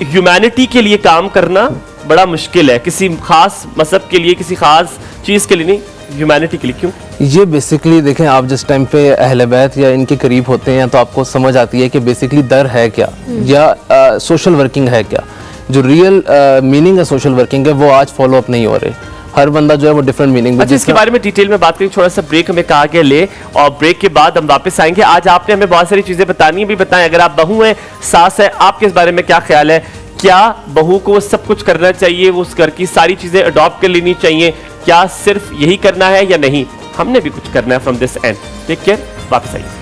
ह्यूमैनिटी के लिए काम करना बड़ा मुश्किल है, किसी खास मजहब के लिए, किसी खास चीज के लिए नहीं, ह्यूमैनिटी के लिए। क्यों? ये बेसिकली देखें, आप जिस टाइम पे अहले बैत या इनके करीब होते हैं तो आपको समझ आती है कि बेसिकली दर है क्या या सोशल वर्किंग है क्या। जो रियल मीनिंग है सोशल वर्किंग है वो आज फॉलो अप नहीं हो रहे। हर बंदा जो है वो डिफरेंट मीनिंग। अच्छा, इसके बारे में डिटेल में बात करेंगे। थोड़ा सा ब्रेक हमें कहा गया ले, और ब्रेक के बाद हम वापस आएंगे। आज आपने हमें बहुत सारी चीजें बतानी है, भी बताएं। अगर आप बहू हैं, सास है, आपके इस बारे में क्या ख्याल है? क्या बहू को सब कुछ करना चाहिए, वो उस घर की सारी चीजें अडॉप्ट कर लेनी चाहिए? क्या सिर्फ यही करना है या नहीं हमने भी कुछ करना है from this end? Take care, वापस आइए।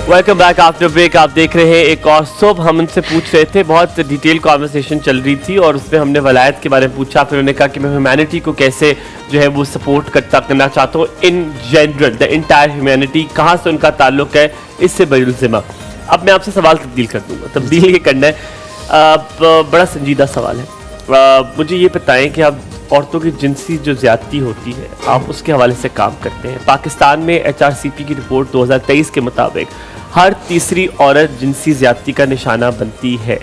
Welcome back after break. आप देख रहे हैं एक और सोब। हम उनसे पूछ रहे थे, बहुत डिटेल कॉन्वर्सेशन चल रही थी और उसमें हमने वलायत के बारे में पूछा। फिर उन्होंने कहा कि मैं ह्यूमैनिटी को कैसे जो है वो सपोर्ट करना चाहता हूँ in general, the entire humanity, कहाँ से उनका ताल्लुक है, इससे बरुलज़िमा। अब मैं आपसे सवाल तब्दील कर दूँगा, तब्दील ये करना है, बड़ा संजीदा सवाल है। मुझे ये बताएं कि आप औरतों की जिनसी जो ज्यादती होती है, आप उसके हवाले से काम करते हैं। पाकिस्तान में HRCP की रिपोर्ट 2023 के मुताबिक हर तीसरी औरत जिनसी ज्यादती का निशाना बनती है।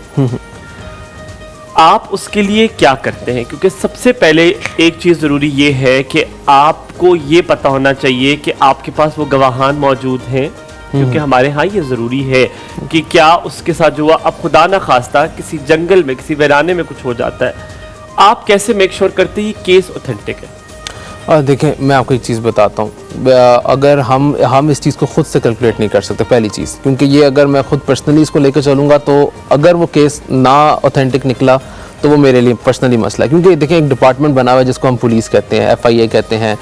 आप उसके लिए क्या करते हैं? क्योंकि सबसे पहले एक चीज़ ज़रूरी ये है कि आपको ये पता होना चाहिए कि आपके पास वो गवाहान मौजूद हैं, क्योंकि हमारे यहाँ ये ज़रूरी है कि क्या उसके साथ जो हुआ, अब खुदा ना खास्ता किसी जंगल में, किसी वीराने में कुछ हो जाता है, आप कैसे मेक श्योर करते हैं ये केस ऑथेंटिक है? देखें, मैं आपको एक चीज़ बताता हूँ। अगर हम इस चीज़ को खुद से कैलकुलेट नहीं कर सकते, पहली चीज़, क्योंकि ये अगर मैं खुद पर्सनली इसको लेकर चलूँगा तो अगर वो केस ना ऑथेंटिक निकला तो वो मेरे लिए पर्सनली मसला है। क्योंकि देखें, एक डिपार्टमेंट बना हुआ है जिसको हम पुलिस कहते हैं, FIA कहते हैं,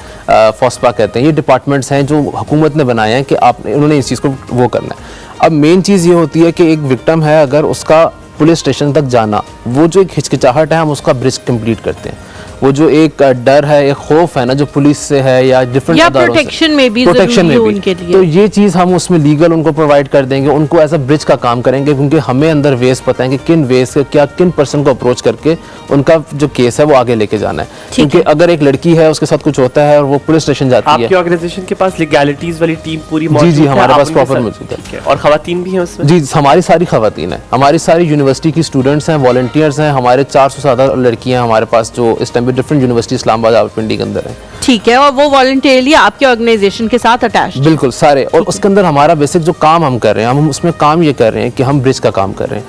फोस्पा कहते हैं। ये डिपार्टमेंट्स हैं जो हुकूमत ने बनाए हैं कि उन्होंने इस चीज़ को वो करना है। अब मेन चीज़ ये होती है कि एक विक्टिम है, अगर उसका पुलिस स्टेशन तक जाना, वो जो एक हिचकिचाहट है, हम उसका ब्रिज कंप्लीट करते हैं। वो जो एक डर है, एक खौफ है ना, जो पुलिस से है या डिफरेंट प्रोटेक्शन में भी उनके लिए, तो ये चीज़ हम उसमें लीगल उनको प्रोवाइड कर देंगे, उनको एज अ ब्रिज का काम करेंगे। क्योंकि हमें अंदर वेज पता है कि किन वेज से क्या, किन पर्सन को अप्रोच करके उनका जो केस है वो आगे लेके जाना है। क्योंकि अगर एक लड़की है, उसके साथ कुछ होता है और वो पुलिस स्टेशन जाती है, आपकी ऑर्गेनाइजेशन के पास लीगैलिटीज वाली टीम पूरी मौजूद है? जी, हमारे पास प्रॉपर मौजूद है। और खवातीन भी हैं उसमें? जी, हमारी सारी खवातीन हैं, हमारी सारी यूनिवर्सिटी की स्टूडेंट्स हैं, वॉलंटियर्स हैं, हमारे 400 से ज़्यादा लड़कियां हमारे पास जो इस टाइम पे डिफरेंट यूनिवर्सिटी इस्लामाबाद, रावलपिंडी के अंदर है। ठीक है, और वो वॉलंटियरली आपके ऑर्गेनाइजेशन के साथ अटैच? बिल्कुल सारे। और उसके अंदर हमारा बेसिक जो काम हम कर रहे हैं, हम उसमें काम ये कर रहे हैं कि हम ब्रिज का काम कर रहे हैं।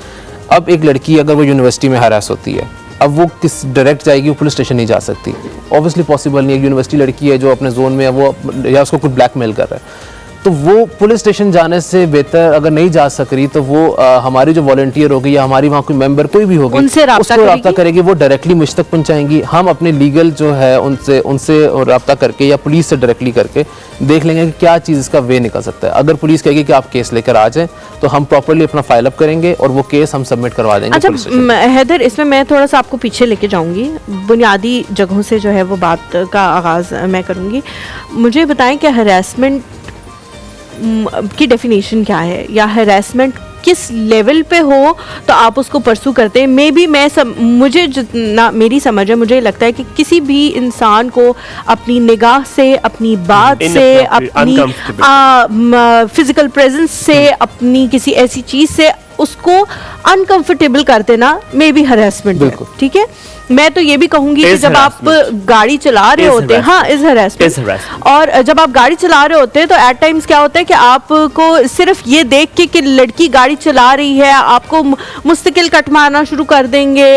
अब एक लड़की अगर वो यूनिवर्सिटी में हरास होती है, अब वो किस डायरेक्ट जाएगी, वो पुलिस स्टेशन नहीं जा सकती, ऑब्वियसली पॉसिबल नहीं है। यूनिवर्सिटी लड़की है जो अपने जोन में है, वो या उसको कुछ ब्लैकमेल कर रहा है, तो वो पुलिस स्टेशन जाने से बेहतर, अगर नहीं जा सक रही तो वो हमारी जो वॉलंटियर होगी या हमारी वहाँ कोई मेंबर कोई भी होगी, उनसे रब्ता करेगी, वो डायरेक्टली मुझ तक पहुँचाएंगी। हम अपने लीगल जो है उनसे रब्ता करके या पुलिस से डायरेक्टली करके देख लेंगे कि क्या चीज़ इसका वे निकल सकता है। अगर पुलिस कहेगी कि आप केस लेकर आ जाएं तो हम प्रॉपरली अपना फाइल अप करेंगे और वो केस हम सबमिट करवा देंगे। अच्छा हैदर, इसमें मैं थोड़ा सा आपको पीछे लेके जाऊंगी, बुनियादी जगहों से जो है वो बात का आगाज़ मैं करूंगी। मुझे बताएं कि हरासमेंट की डेफिनेशन क्या है, या हरासमेंट किस लेवल पे हो तो आप उसको परसू करते हैं? मे बी मुझे जितना मेरी समझ है, मुझे लगता है कि किसी भी इंसान को अपनी निगाह से, अपनी बात से, अपनी फिजिकल प्रेजेंस से, अपनी किसी ऐसी चीज़ से उसको अनकंफर्टेबल कर देना मे बी हरासमेंट है, ठीक है। मैं तो ये भी कहूंगी कि Is जब आप harassment. गाड़ी चला रहे Is होते हैं, हाँ harassment. Is Is harassment, harassment. और जब आप गाड़ी चला रहे होते हैं तो एट टाइम्स क्या होता है कि आपको सिर्फ ये देख के कि लड़की गाड़ी चला रही है, आपको मुस्तकिल कट मारना शुरू कर देंगे,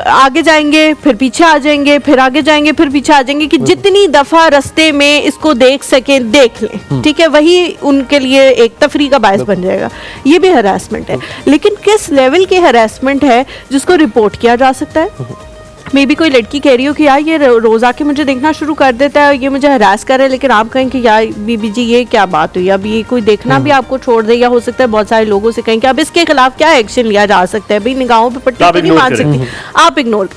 आगे जाएंगे फिर पीछे आ जाएंगे, फिर आगे जाएंगे फिर पीछे आ जाएंगे, कि जितनी दफा रास्ते में इसको देख सके देख लें, ठीक है, वही उनके लिए एक तफरी का बायस बन जाएगा। ये भी हरासमेंट है, लेकिन किस लेवल की हरासमेंट है जिसको रिपोर्ट किया जा सकता है? मे बी कोई लड़की कह रही हो कि यार ये रोज आके मुझे देखना शुरू कर देता है, ये मुझे हरास कर रहा है, लेकिन आप कहें कि यार बीबी जी ये क्या बात हुई, अब ये कोई देखना भी आपको छोड़ दे, या हो सकता है बहुत सारे लोगों से कहें कि अब इसके खिलाफ क्या एक्शन लिया जा सकता है, भाई निगाहों पे पट्टी तो नहीं मान सकती, आप इग्नोर।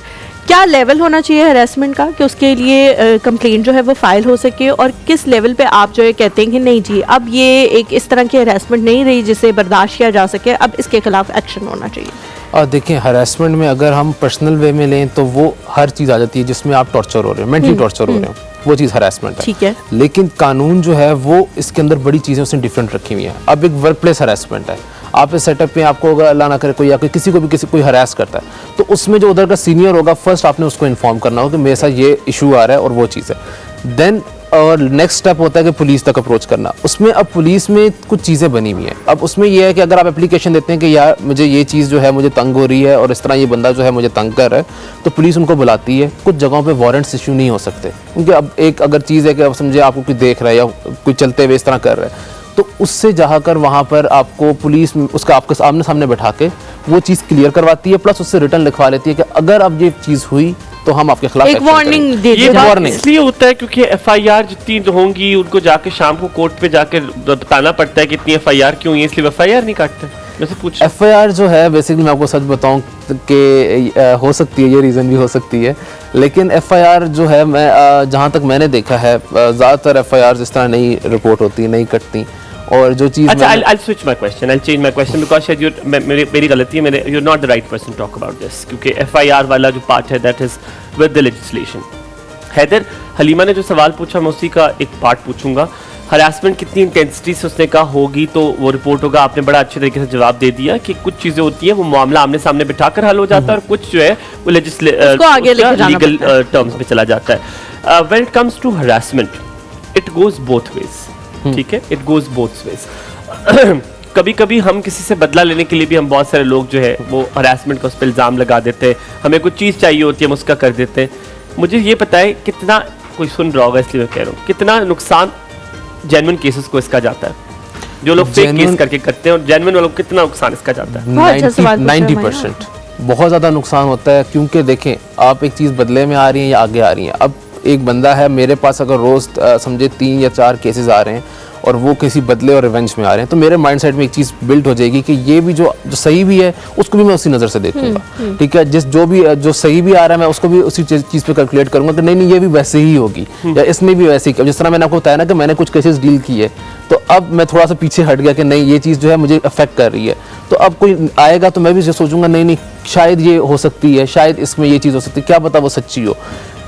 क्या लेवल होना चाहिए हरासमेंट का कि उसके लिए कंप्लेंट जो है वो फाइल हो सके, और किस लेवल पे आप जो है कहते हैं कि नहीं जी अब ये एक इस तरह की हरासमेंट नहीं रही जिसे बर्दाश्त किया जा सके, अब इसके खिलाफ एक्शन होना चाहिए? और देखिए, हरासमेंट में अगर हम पर्सनल वे में लें तो वो हर चीज़ आ जाती है जिसमें आप टॉर्चर हो रहे हो, मेंटली टॉर्चर हो रहे हो, वो चीज़ हरासमेंट है, ठीक है। लेकिन कानून जो है वो इसके अंदर बड़ी चीज़ें उसने डिफरेंट रखी हुई हैं। अब एक वर्क प्लेस हरासमेंट है, आप इस सेटअप पे आपको अगर अल्लाह ना करे कोई या किसी को भी कोई हरास करता है, तो उसमें जो उधर का सीनियर होगा फर्स्ट आपने उसको इन्फॉर्म करना होगा कि मेरे साथ ये इशू आ रहा है और वो चीज़ है। देन और नेक्स्ट स्टेप होता है कि पुलिस तक अप्रोच करना। उसमें अब पुलिस में कुछ चीज़ें बनी हुई हैं। अब उसमें यह है कि अगर आप एप्लीकेशन देते हैं कि यार मुझे ये चीज़ जो है मुझे तंग हो रही है और इस तरह ये बंदा जो है मुझे तंग कर रहा है, तो पुलिस उनको बुलाती है। कुछ जगहों पे वारंट्स इशू नहीं हो सकते, क्योंकि अब एक अगर चीज़ है कि अब समझे आपको कोई देख रहा है या कोई चलते हुए इस तरह कर रहा है, तो उससे जाकर वहाँ पर आपको पुलिस उसका आपके आमने सामने बैठा के वो चीज़ क्लियर करवाती है, प्लस उससे रिटर्न लिखवा लेती है कि अगर अब ये चीज़ हुई तो हम आपके खिलाफ एक एक्शन वार्निंग करेंगे। दे ये दी बात जाती इसलिए होता है क्योंकि एफआईआर जितनी होंगी उनको जाके शाम को कोर्ट पे जाके बताना पड़ता है कि इतनी एफआईआर क्यों है, इसलिए एफआईआर नहीं काटते। वैसे पूछ एफआईआर जो है बेसिकली मैं आपको सच बताऊं कि हो सकती है, ये रीज़न भी हो सकती है, लेकिन एफआईआर जो है मैं जहाँ तक मैंने देखा है ज़्यादातर एफआईआर इस तरह नहीं रिपोर्ट होती, नहीं कटती। और जो चीज़ अच्छा, I'll switch my question. I'll change my question because शायद मेरी गलती है, you're not the right person to talk about this, क्योंकि FIR वाला जो पार्ट है that is with the legislation. Haider, Halima ने जो सवाल पूछा मैं उसी का एक पार्ट पूछूंगा। हरासमेंट कितनी इंटेंसिटी से उसने कहा होगी तो वो रिपोर्ट होगा। आपने बड़ा अच्छे तरीके से जवाब दे दिया कि कुछ चीज़ें होती हैं वो मामला आमने सामने बिठाकर हल हो जाता है, और कुछ जो है वो लीगल टर्म्स में चला जाता है। When it comes to harassment it goes both ways, ठीक है, इट गोज बोथ वेज। कभी कभी हम किसी से बदला लेने के लिए भी हम बहुत सारे लोग जो है वो हरासमेंट का उस पर इल्ज़ाम लगा देते हैं, हमें कुछ चीज़ चाहिए होती है हम उसका कर देते हैं। मुझे ये पता है कितना कोई सुन रहा होगा इसलिए मैं कह रहा हूँ, कितना नुकसान जेन्युइन केसेस को इसका जाता है, जो लोग फेक केस करके करते हैं, और जेन्युइन वालों को कितना नुकसान इसका जाता है? 90% बहुत ज़्यादा नुकसान होता है, क्योंकि देखें आप एक चीज़ बदले में आ रही है या आगे आ रही है। अब एक बंदा है मेरे पास, अगर रोज़ समझे 3 या 4 केसेस आ रहे हैं और वो किसी बदले और रिवेंज में आ रहे हैं, तो मेरे माइंडसेट में एक चीज़ बिल्ड हो जाएगी कि ये भी जो सही भी है उसको भी मैं उसी नज़र से देखूंगा, ठीक है। जो सही भी आ रहा है मैं उसको भी उसी चीज़ पे कैलकुलेट करूंगा कि नहीं ये भी वैसे ही होगी या इसमें भी वैसे ही। जिस तरह मैंने आपको बताया ना कि मैंने कुछ केसेस डील किए, तो अब मैं थोड़ा सा पीछे हट गया कि नहीं ये चीज़ जो है मुझे अफेक्ट कर रही है, तो अब कोई आएगा तो मैं भी सोचूंगा नहीं शायद ये हो सकती है, शायद इसमें ये चीज़ हो सकती है, क्या पता वो सच्ची हो।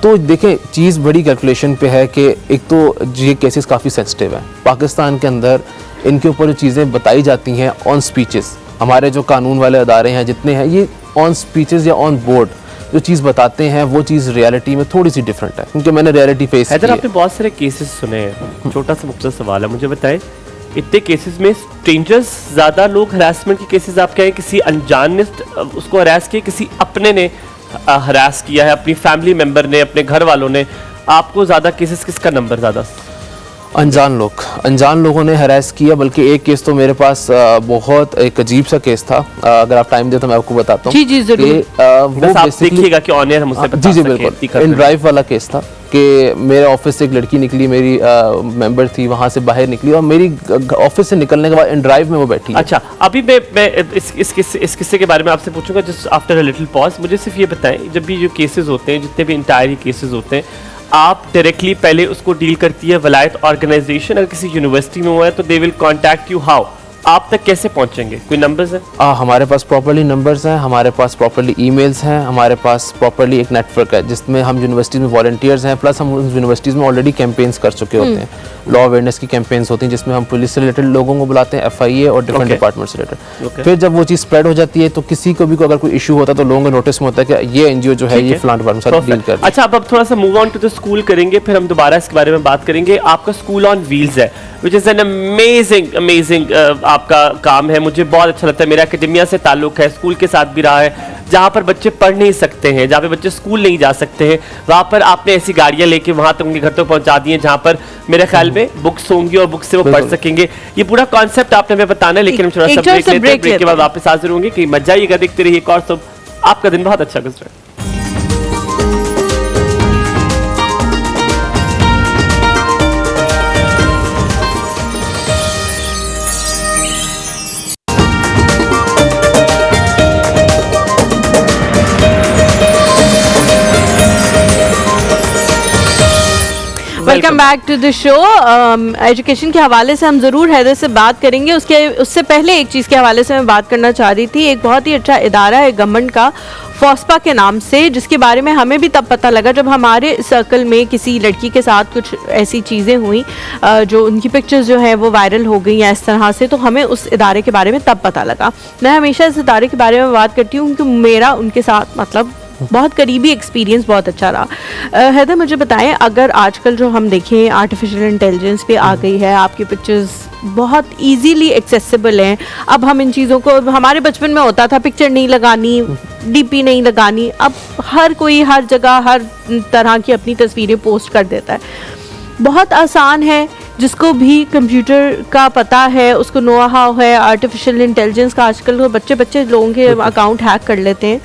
तो देखें चीज़ बड़ी कैलकुलेशन पे है कि एक तो ये केसेस काफ़ी सेंसिटिव हैं पाकिस्तान के अंदर, इनके ऊपर जो चीज़ें बताई जाती हैं ऑन स्पीचेस, हमारे जो कानून वाले अदारे हैं जितने हैं ये ऑन स्पीचेस या ऑन बोर्ड जो चीज़ बताते हैं वो चीज़ रियलिटी में थोड़ी सी डिफरेंट है, क्योंकि मैंने रियलिटी फेस की है। आपने बहुत सारे केसेस सुने हैं, छोटा सा मुख्तसर सवाल है, मुझे बताएं इतने केसेस में स्ट्रेंजर्स ज़्यादा लोग हरासमेंट के केसेस आप कहें किसी अनजान ने उसको हरास किया, किसी अपने ने हरास किया है, अपनी फैमिली मेंबर ने, अपने घर वालों ने, आपको ज़्यादा केसेस किसका नंबर ज़्यादा? अनजान लोगों ने हरास किया। बल्कि एक केस तो मेरे पास बहुत एक अजीब सा केस था, अगर आप टाइम दे तो मैं आपको बताता हूँ। जी जरूर, वो आप देखिएगा कि ऑन एयर हम उससे बता जी बिल्कुल। इन ड्राइव वाला केस था कि मेरे ऑफिस से एक लड़की निकली, मेरी मेंबर थी, वहाँ से बाहर निकली और मेरी ऑफिस से निकलने के बाद इन ड्राइव में वो बैठी। अच्छा, अभी मैं इस किस्से के बारे में आपसे पूछूंगा just after a little pause. मुझे सिर्फ ये बताएं, जब भी जो केसेस होते हैं, जितने भी इंटायर केसेस होते हैं, आप डायरेक्टली पहले उसको डील करती है वलायत ऑर्गेनाइजेशन? अगर किसी यूनिवर्सिटी में हुआ है तो they will contact you how आप तक कैसे पहुंचेंगे? कोई नंबर्स हैं? हमारे पास प्रॉपर्ली नंबर्स हैं, हमारे पास प्रॉपर्ली ईमेल्स हैं, हमारे पास प्रॉपर्ली एक नेटवर्क है जिसमें हम यूनिवर्सिटीज़ में वॉलंटियर्स हैं, प्लस हम उस यूनिवर्सिटीज़ में ऑलरेडी कैंपेन्स कर चुके होते हैं। लॉ अवेयरनेस की कैंपेन्स होती हैं जिसमें हम पुलिस से रिलेटेड लोगों को बुलाते हैं, FIA और डिफरेंट डिपार्टमेंट से रिलेटेड। फिर जब वो चीज़ स्प्रेड हो जाती है तो किसी को भी अगर कोई इशू होता है तो लोगों को नोटिस में होता है कि ये NGO जो है ये फलान डिपार्टमेंट से डील कर। अच्छा, अब थोड़ा सा move on to the school करेंगे, फिर हम दोबारा इसके बारे में बात करेंगे। आपका स्कूल ऑन व्हील्स है, विच इज़ एन अमेजिंग आपका काम है। मुझे बहुत अच्छा लगता है, मेरा एकेडमिया से ताल्लुक है, स्कूल के साथ भी रहा है। जहाँ पर बच्चे पढ़ नहीं सकते हैं, जहाँ पे बच्चे स्कूल नहीं जा सकते हैं, वहाँ पर आपने ऐसी गाड़ियाँ लेके वहाँ तक उनके घर तक पहुँचा दी हैं जहाँ पर मेरे ख्याल में बुक्स होंगी और बुक्स से वो पढ़ सकेंगे। ये पूरा कॉन्सेप्ट आपने हमें बताना है, लेकिन हम थोड़ा सा ब्रेक लेते हैं। ब्रेक के बाद वापस हाजिर होंगे कि मत जाइएगा, देखते रहिए और सब। आपका दिन बहुत अच्छा गुजरे। Welcome back to the show. Education के हवाले से हम ज़रूर हैदर से बात करेंगे। उससे पहले एक चीज़ के हवाले से मैं बात करना चाह रही थी। एक बहुत ही अच्छा इदारा है गवर्नमेंट का, फॉस्पा के नाम से, जिसके बारे में हमें भी तब पता लगा जब हमारे सर्कल में किसी लड़की के साथ कुछ ऐसी चीज़ें हुई जो उनकी पिक्चर्स जो है वो वायरल हो गई हैं इस तरह से, तो हमें उस इदारे के बारे में तब पता लगा। मैं हमेशा इस इदारे के बारे में बात करती हूँ क्योंकि मेरा उनके साथ मतलब बहुत करीबी एक्सपीरियंस बहुत अच्छा रहा। हैदर, मुझे बताएं, अगर आजकल जो हम देखें आर्टिफिशियल इंटेलिजेंस पे आ गई है, आपकी पिक्चर्स बहुत इजीली एक्सेसिबल हैं। अब हम इन चीज़ों को, हमारे बचपन में होता था पिक्चर नहीं लगानी, DP नहीं लगानी, अब हर कोई हर जगह हर तरह की अपनी तस्वीरें पोस्ट कर देता है। बहुत आसान है, जिसको भी कंप्यूटर का पता है उसको नो हाउ है आर्टिफिशियल इंटेलिजेंस का। आजकल तो बच्चे लोगों के अकाउंट हैक कर लेते हैं।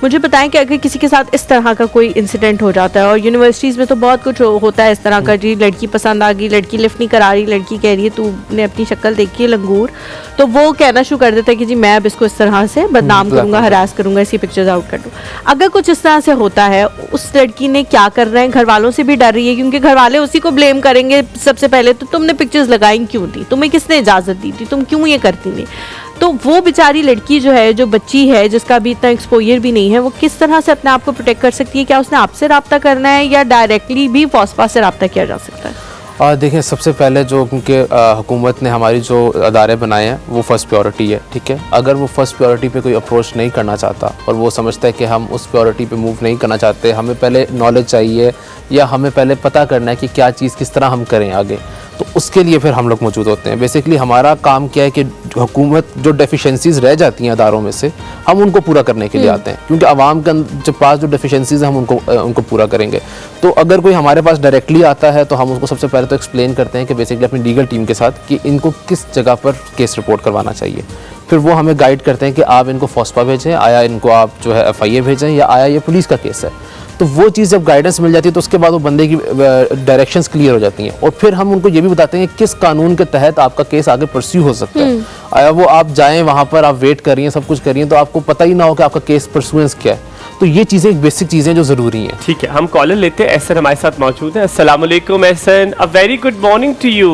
मुझे बताएं कि अगर किसी के साथ इस तरह का कोई इंसिडेंट हो जाता है, और यूनिवर्सिटीज़ में तो बहुत कुछ होता है इस तरह का, जी लड़की पसंद आ गई, लड़की लिफ्ट नहीं करा रही, लड़की कह रही है तूने अपनी शक्ल देखी है लंगूर, तो वो कहना शुरू कर देता है कि जी मैं अब इसको इस तरह से बदनाम करूँगा, हरास करूँगा, ऐसी पिक्चर्स आउट कर दूँ। अगर कुछ इस तरह से होता है, उस लड़की ने क्या कर रहे हैं, घर वालों से भी डर रही है क्योंकि घर वाले उसी को ब्लेम करेंगे सबसे पहले, तो तुमने पिक्चर्स लगाई क्यों थी, तुम्हें किसने इजाज़त दी थी, तुम क्यों ये करती नहीं। तो वो बेचारी लड़की जो है, जो बच्ची है, जिसका भी इतना एक्सपोजर भी नहीं है, वो किस तरह से अपने आप को प्रोटेक्ट कर सकती है? क्या उसने आपसे रब्ता करना है या डायरेक्टली भी फॉस्पा से रब्ता किया जा सकता है? देखिए, सबसे पहले जो क्योंकि हुकूमत ने हमारी जो अदारे बनाए हैं वो फर्स्ट प्रायोरिटी है, ठीक है। अगर वो फर्स्ट प्रायोरिटी पे कोई अप्रोच नहीं करना चाहता और वो समझता है कि हम उस प्रायोरिटी पे मूव नहीं करना चाहते, हमें पहले नॉलेज चाहिए या हमें पहले पता करना है कि क्या चीज़ किस तरह हम करें आगे, तो उसके लिए फिर हम लोग मौजूद होते हैं। बेसिकली हमारा काम क्या है कि हुकूमत जो डेफिशिएंसीज़ रह जाती हैं अदारों में से, हम उनको पूरा करने के लिए आते हैं, क्योंकि आवाम के जो पास जो डेफिशिएंसीज़ हैं हम उनको पूरा करेंगे। तो अगर कोई हमारे पास डायरेक्टली आता है तो हम उसको सबसे पहले तो एक्सप्लेन करते हैं कि बेसिकली अपनी लीगल टीम के साथ कि इनको किस जगह पर केस रिपोर्ट करवाना चाहिए। फिर वो हमें गाइड करते हैं कि आप इनको फॉस्पा भेजें, आया इनको आप जो है FIA भेजें, या आया ये पुलिस का केस है। तो वो चीज़ जब गाइडेंस मिल जाती है तो उसके बाद वो बंदे की डायरेक्शंस क्लियर हो जाती हैं, और फिर हम उनको ये भी बताते हैं कि किस कानून के तहत आपका केस आगे परस्यू हो सकता है। आया वो आप जाएं वहाँ पर, आप वेट कर रही हैं, सब कुछ कर रही हैं, तो आपको पता ही ना हो कि आपका केस परसुएंस क्या है। तो ये चीज़ें एक बेसिक चीज़ें जो ज़रूरी हैं। ठीक है, हम कॉलर लेते हैं। एहसन हमारे साथ मौजूद है। अस्सलाम वालेकुम Ehsan, a very good morning to you.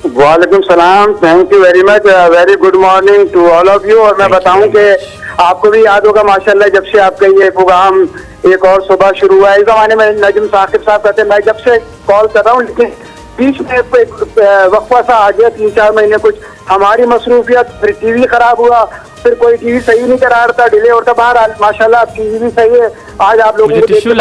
वालेकुम सलाम, thank you very much, very good morning to all of you. और मैं बताऊं कि आपको भी याद होगा माशाल्लाह, जब से आपका ये प्रोग्राम एक और सुबह शुरू हुआ है, इस जमाने में नजम साकिब साहब कहते हैं मैं जब से कॉल कर रहा हूँ, लेकिन बीच में वक्फा सा आ गया 3-4 महीने, कुछ हमारी मसरूफियत, फिर TV खराब हुआ, फिर कोई TV सही नहीं करा रहा था, डिले होता। बाहर माशाल्लाह अब TV भी सही है। आज आप लोगों को टिश्यू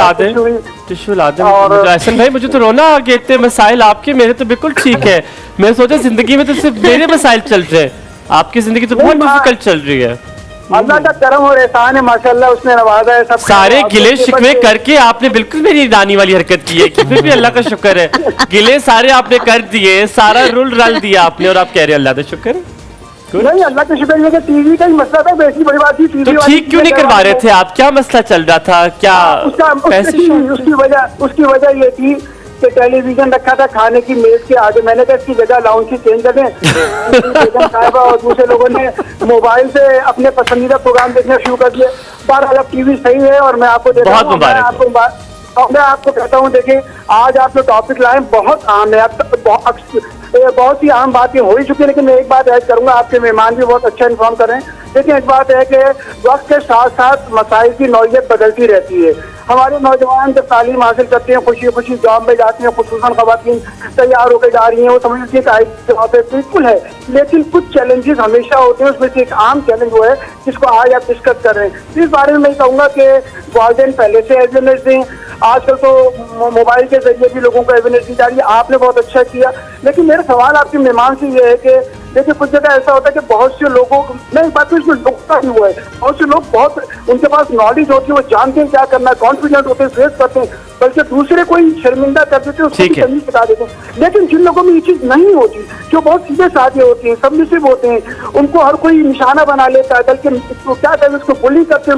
ला दें। और एहसन भाई, मुझे तो रोना आ गया, इतने मसाइल आपके, मेरे तो बिल्कुल ठीक है। मैं सोचा जिंदगी में तो सिर्फ मेरे मसाइल चल रहे हैं, आपकी जिंदगी तो बहुत डिफिकल्ट चल रही है। अल्लाह का करम और एहसान है माशाल्लाह, उसने नवाजा है सब। सारे गिले शिकवे करके आपने बिल्कुल मेरी नानी वाली हरकत की है कि फिर भी अल्लाह का शुक्र है, गिले सारे आपने कर दिए, सारा रुल रल दिया आपने, और आप कह रहे हैं अल्लाह का शुक्र है। नहीं, अल्लाह का शुक्र है कि TV का ही मसला था, वैसी बड़ी बात थी। तो ठीक क्यों नहीं करवा रहे थे आप? क्या मसला चल रहा था? क्या उसकी वजह ये थी कि टेलीविजन रखा था खाने की मेज के आगे, मैंने कहा इसकी जगह लाउंज की चेंज कर दें। साहिबा और दूसरे लोगों ने मोबाइल से अपने पसंदीदा प्रोग्राम देखना शुरू कर दिए। बहरहाल अब TV सही है, और मैं आपको बहुत मुबारक। और मैं आपको कहता हूँ, देखिए आज आप जो टॉपिक लाए बहुत आम है, बहुत सी आम बातें हो ही चुकी है, लेकिन मैं एक बात ऐड करूंगा, आपके मेहमान भी बहुत अच्छा इन्फॉर्म कर रहे हैं। लेकिन एक बात है कि वक्त के साथ साथ मसाइल की नौइयत बदलती रहती है। हमारे नौजवान जब तालीम हासिल करते हैं, खुशी खुशी जॉब में जाते हैं, खुसूसन खवातीन तैयार होकर जा रही हैं, वो समझती है कि जॉब है, बिल्कुल है, लेकिन कुछ चैलेंजेस हमेशा होते हैं। उसमें से एक आम चैलेंज वो है जिसको आज आप डिस्कस कर रहे हैं। इस बारे में मैं कहूँगा कि वालिदैन पहले से अवेयरनेस दें। आजकल तो मोबाइल के जरिए भी लोगों को अवेयरनेस दी जा रही है, आपने बहुत अच्छा किया। लेकिन मेरा सवाल आपके मेहमान से ये है कि देखिए कुछ जगह ऐसा होता है कि बहुत से लोगों को, मैं एक बात तो इसमें नुकता ही हुआ है, बहुत से लोग बहुत उनके पास नॉलेज होती है, वो जानते हैं क्या करना है, कॉन्फिडेंट होते हैं, फेस करते हैं, बल्कि दूसरे कोई शर्मिंदा कर देते हैं, उसको भी तमीज़ बता देते हैं। लेकिन जिन लोगों में ये चीज़ नहीं होती, जो बहुत सीधे साधे होते हैं, सबमिसिव होते हैं, उनको हर कोई निशाना बना लेता है, बल्कि क्या कहते हैं, उसको बुली करते हैं,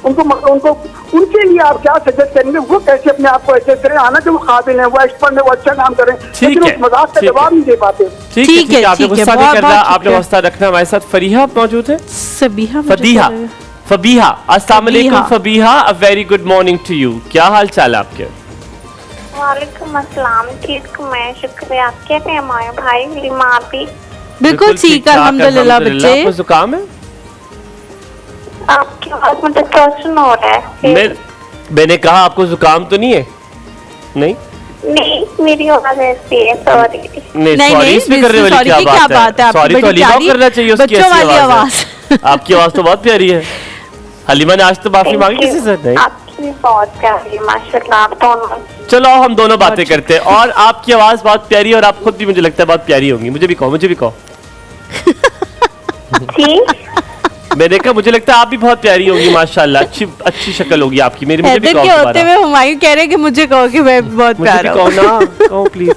उनको उनके लिए आप क्या सजेस्ट करेंगे, वो कैसे अपने आप को एडजस्ट करें, हालांकि वो काबिल है, वो एक्सपर्ट है, वो अच्छा काम करें, लेकिन उस मजाक का जवाब नहीं दे पाते। ठीक है, आपने गुस्सा नहीं करना, आपने हौसला रखना। हमारे साथ फरीहा मौजूद है, फबीहा। अस्सलाम वालेकुम Fabiha, a very good morning to you. क्या हाल चाल आपके? वालेकुम अस्सलाम, ठीक मैं, शुक्रिया। आप कैसे हैं हमारे भाई? लिमा भी बिल्कुल ठीक, अल्हम्दुलिल्लाह। बच्चे आपको जुकाम है? आपकी आवाज में डिस्टॉर्शन हो रहा है। मैंने कहा आपको जुकाम तो नहीं है? नहीं, मेरी आवाज ऐसी है, सॉरी। नहीं, इसमें कर रहे वाली क्या बात है? सॉरी तो हलीमा को करना चाहिए, उसकी ऐसी आवाज है। आपकी आवाज तो बहुत प्यारी है। हलीमा ने आज तो माफी मांगी किसी से? नहीं, आपकी बहुत प्यारी, माशाल्लाह। आप दोनों, चलो हम दोनों बातें करते हैं। और आपकी आवाज बहुत प्यारी है और आप खुद भी मुझे लगता है बहुत प्यारी होंगी। मुझे भी कहो। मैंने कहा मुझे लगता है आप भी बहुत प्यारी होगी, माशाल्लाह। अच्छी शक्ल होगी आपकी। मुझे भी कहो। होते हुए हुमायूं कह रहे हैं कि मुझे कहो कि मैं बहुत प्यारा हूं। कहो प्लीज।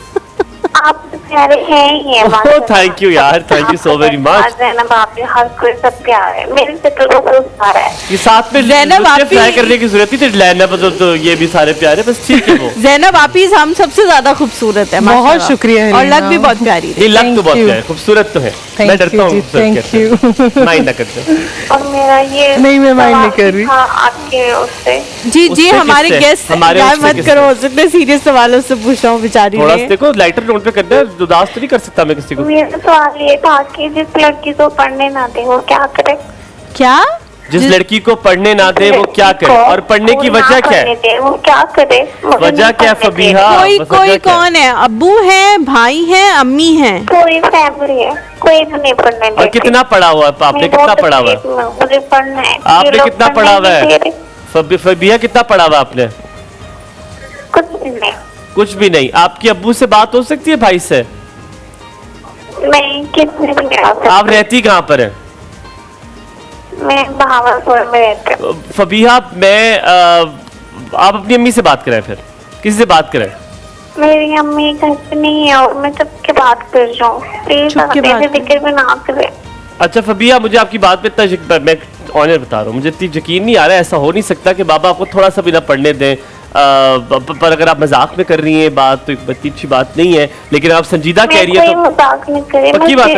आप प्यारे हैं ही। ओह थैंक यू यार, thank you so very much. Zainab आप हर कोई सब प्यारे, मेरे से तो बहुत सारा है। ये साथ में ज़ैनब आप फ्राई करने की जरूरत थी, लैना तो ये भी सारे प्यारे, बस ठीक है। वो ज़ैनब आप ही हम सबसे ज्यादा खूबसूरत है, बहुत शुक्रिया। और लग भी बहुत प्यारी है। लग तो बहुत प्यारी, खूबसूरत तो है। मैं डरता हूँ, थैंक यू। माइंड ना करते। और मेरा ये नहीं, मैं माइंड नहीं कर रही। आपके उससे जी हमारे गेस्ट मत करो, इतने सीरियस सवालों से पूछ रहा हूँ बेचारी। थोड़ा देखो लाइटर नोट पे करना है, उदास तो नहीं कर सकता मैं किसी को। मेरा सवाल ये था कि जिस लड़की को पढ़ने ना दे वो क्या करे? क्या? जिस लड़की को पढ़ने ना दे वो क्या करे? और पढ़ने की वजह क्या है? वो क्या करे? वजह क्या है फबीहा? कोई कौन है? अब्बू है, भाई है, अम्मी है? कोई फैमिली है, कोई भी नहीं पढ़ने देती। और कितना पढ़ा हुआ है आपने? कितना पढ़ा हुआ है? मुझे पढ़ना है। आपने कितना पढ़ा हुआ है? फबीहा कितना पढ़ा हुआ आपने? कुछ भी नहीं। कुछ भी नहीं। आपकी अब्बू से बात हो सकती है भाई से? नहीं, कितने भी नहीं। आप रहती कहाँ पर है? मैं बहावलपुर में रहती हूँ। फबीहा आप अपनी अम्मी से बात करें, फिर किसी से बात करें। मेरी अम्मी घर पे नहीं है और मैं सबके बात कर रही हूँ, प्लीज आप ऐसे फिक्र भी ना करें। अच्छा फबीहा, मुझे आपकी बात पे इतना मैं ऑनर बता रहा हूँ, मुझे इतनी यकीन नहीं आ रहा है, ऐसा हो नहीं सकता कि बाबा आपको थोड़ा सा भी ना पढ़ने दें। पर अगर आप मजाक में कर रही हैं बात तो एक अच्छी बात नहीं है, लेकिन आप संजीदा कह रही है तो मजाक नहीं कर रही, पक्की बात है।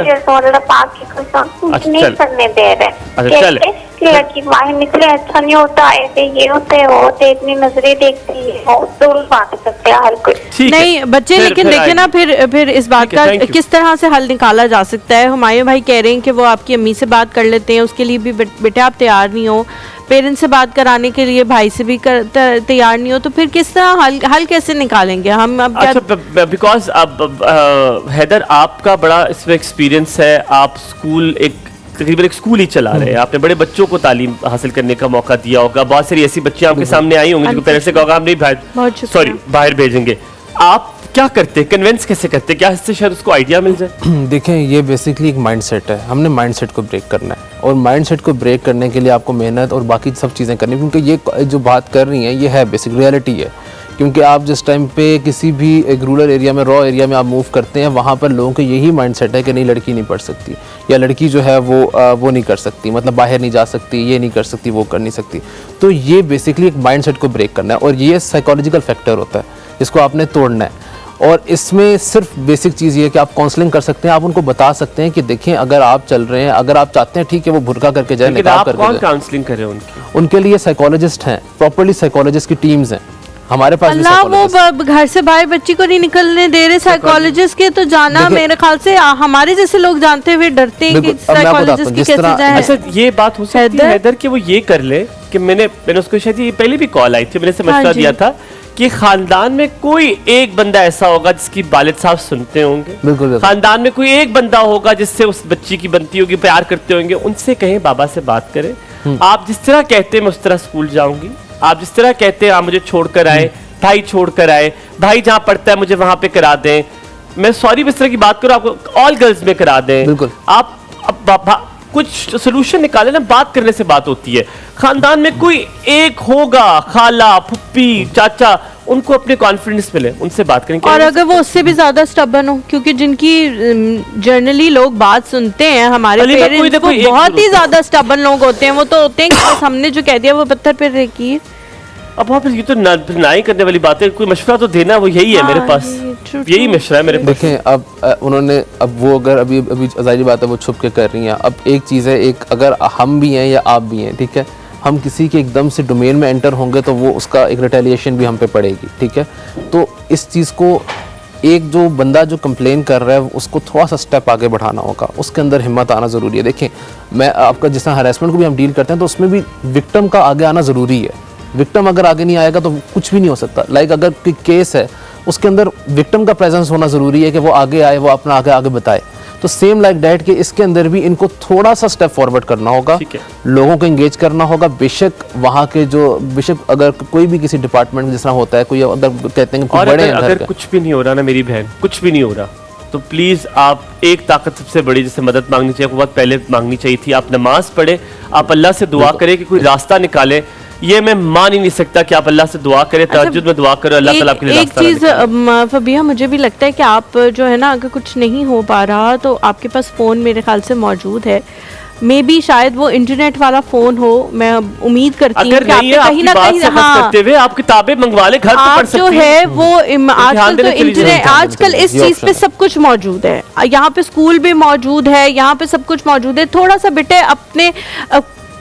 नहीं करने दे रहे। अच्छा चल, लड़की बाहर निकले अच्छा नहीं होता, ऐसे ये होते हैं, वो होते, इतनी नजरें देखती है, तो बात सकते हैं हर कोई। नहीं बच्चे, लेकिन देखिए ना फिर इस बात का किस तरह से हल निकाला जा सकता है। हुमायूं भाई कह रहे हैं कि वो आपकी अम्मी से बात कर लेते हैं, उसके लिए भी बेटे आप तैयार नहीं हो, पेरेंट्स से बात कराने के लिए भाई से भी तैयार नहीं हो, तो फिर किस तरह हल कैसे निकालेंगे हम? अब अच्छा बिकॉज अब हैदर आपका बड़ा इसमें एक्सपीरियंस है, आप स्कूल तकरीबन एक स्कूल ही चला रहे हैं, आपने बड़े बच्चों को तालीम हासिल करने का मौका दिया होगा, बहुत सारी ऐसी बच्चियां आपके सामने आई होंगी जिनको पेरेंट्स से कहोगा हम नहीं बाहर भेजेंगे, आप क्या करते, कन्विंस कैसे करते, क्या इससे शायद उसको आइडिया मिल जाए? देखें, ये बेसिकली एक माइंडसेट है, हमने माइंडसेट को ब्रेक करना है, और माइंडसेट को ब्रेक करने के लिए आपको मेहनत और बाकी सब चीज़ें करनी, क्योंकि ये जो बात कर रही हैं ये है बेसिक रियलिटी है। क्योंकि आप जिस टाइम पे किसी भी एक रूरल एरिया में, रॉ एरिया में आप मूव करते हैं, वहाँ पर लोगों का यही माइंडसेट है कि नहीं लड़की नहीं पढ़ सकती, या लड़की जो है वो नहीं कर सकती, मतलब बाहर नहीं जा सकती, ये नहीं कर सकती, वो कर नहीं सकती। तो ये बेसिकली एक माइंडसेट को ब्रेक करना है, और ये साइकोलॉजिकल फैक्टर होता है, इसको आपने तोड़ना है। और इसमें सिर्फ बेसिक चीज़ ये है कि आप काउंसलिंग कर सकते हैं, आप उनको बता सकते हैं कि देखें अगर आप चल रहे हैं, अगर आप चाहते हैं ठीक है वो बुर्का करके जाए, आप कौन काउंसलिंग कर रहे हैं? उनके लिए साइकोलॉजिस्ट हैं, प्रॉपर्ली साइकोलॉजिस्ट की टीम्स हैं, हमारे पास भी अल्लाह, वो psychologists- घर से बाहर बच्ची को नहीं निकलने दे रहे साइकोलॉजिस्ट के, तो जाना देखिए- मेरे ख्याल से हमारे जैसे लोग जानते हुए डरते हैं कि बिल्कुल, अब मैं आपको बताता साइकोलॉजिस्ट हूँ, की जिस कैसे तरह- जाए। अच्छा ये बात हो सकती है हैदर? हैदर कि वो ये कर ले कि मैंने उसको शायद ये पहले भी कॉल आई थी, मैंने से मशवरा हाँ जी। दिया था कि खानदान में कोई एक बंदा ऐसा होगा जिसकी वालिद साहब सुनते होंगे, बिल्कुल, बिल्कुल। खानदान में कोई एक बंदा होगा जिससे उस बच्ची की बनती होगी, प्यार करते होंगे, उनसे कहें बाबा से बात करें। आप जिस तरह कहते हैं मैं उस तरह स्कूल जाऊंगी, आप जिस तरह कहते हैं आप मुझे छोड़कर आए, भाई छोड़कर आए, भाई जहाँ पढ़ता है मुझे वहां पे करा दें, मैं सॉरी इस तरह की बात करूँ आपको ऑल गर्ल्स में करा दें, बिल्कुल। आप कुछ सोल्यूशन निकाले ना, बात करने से बात होती है। खानदान में कोई एक होगा, खाला फुप्पी चाचा, उनको अपने कॉन्फिडेंस मिले, उनसे बात करें। और अगर वो उससे भी ज्यादा स्टबर्न हो, क्योंकि जिनकी जनरली लोग बात सुनते हैं हमारे अली, मैं कोई पेरेंट्स, ना वो कोई एक बहुत ही जरूर- ज्यादा स्टबर्न लोग होते हैं। वो तो होते हैं कि बस हमने जो कह दिया वो पत्थर पे रखी। अब वहाँ पे ये तो ना ही करने वाली बात है, कोई मशवरा तो देना, वो यही है मेरे हाँ, पास, ये true, यही true। मशवरा है मेरे पास। देखें अब उन्होंने अब वो अगर अभी अभी जाहिर बात है वो छुप के कर रही हैं। अब एक चीज़ है, एक अगर हम भी हैं या आप भी हैं, ठीक है, हम किसी के एकदम से डोमेन में एंटर होंगे तो वो उसका एक रिटेलिएशन भी हम पे पड़ेगी, ठीक है। तो इस चीज़ को एक जो बंदा जो कंप्लेन कर रहा है उसको थोड़ा सा स्टेप आगे बढ़ाना होगा, उसके अंदर हिम्मत आना ज़रूरी है। देखें मैं आपका जिस तरह हरासमेंट को भी हम डील करते हैं तो उसमें भी विक्टिम का आगे आना ज़रूरी है। विक्टिम अगर आगे नहीं आएगा तो कुछ भी नहीं हो सकता। लाइक अगर कोई केस है उसके अंदर विक्टिम का प्रेजेंस होना ज़रूरी है कि वो आगे आए, वो अपना आगे बताए। तो सेम लाइक डैट के इसके अंदर भी इनको थोड़ा सा स्टेप फॉरवर्ड करना होगा, ठीक है। लोगों को एंगेज करना होगा। बेशक वहाँ के जो बेशक अगर कोई भी किसी डिपार्टमेंट में जिस तरह होता है, कोई अगर कहते हैं कि और बड़े अगर, हैं घर अगर के, कुछ भी नहीं हो रहा ना मेरी बहन, कुछ भी नहीं हो रहा, तो प्लीज आप एक ताकत सबसे बड़ी जिससे मदद मांगनी चाहिए, बहुत पहले मांगनी चाहिए थी। आप नमाज पढ़े, आप अल्लाह से दुआ करें कि कोई रास्ता निकाले। ये मैं मान ही नहीं सकता कि आप अल्लाह से दुआ करें, तहज्जुद में दुआ करो, अल्लाह ताला आपके लिए एक रास्ता चीज निकाले। फबिया, मुझे भी लगता है कि आप जो है ना, अगर कुछ नहीं हो पा रहा तो आपके पास फ़ोन मेरे ख्याल से मौजूद है। मे बी शायद वो इंटरनेट वाला फ़ोन हो, मैं उम्मीद करती हूँ अगर कि नहीं है, आपने कहीं ना आपकी कहीं, बात से हद करते हुए आप किताबें मंगवा ले, घर पे पढ़ आप सकती जो हैं। है वो आजकल तो देने के लिए इंटरनेट, ध्यान देने आजकल के लिए इस ये चीज पे option सब कुछ मौजूद है। यहाँ पे स्कूल भी मौजूद है, यहाँ पे सब कुछ मौजूद है। थोड़ा सा बेटे अपने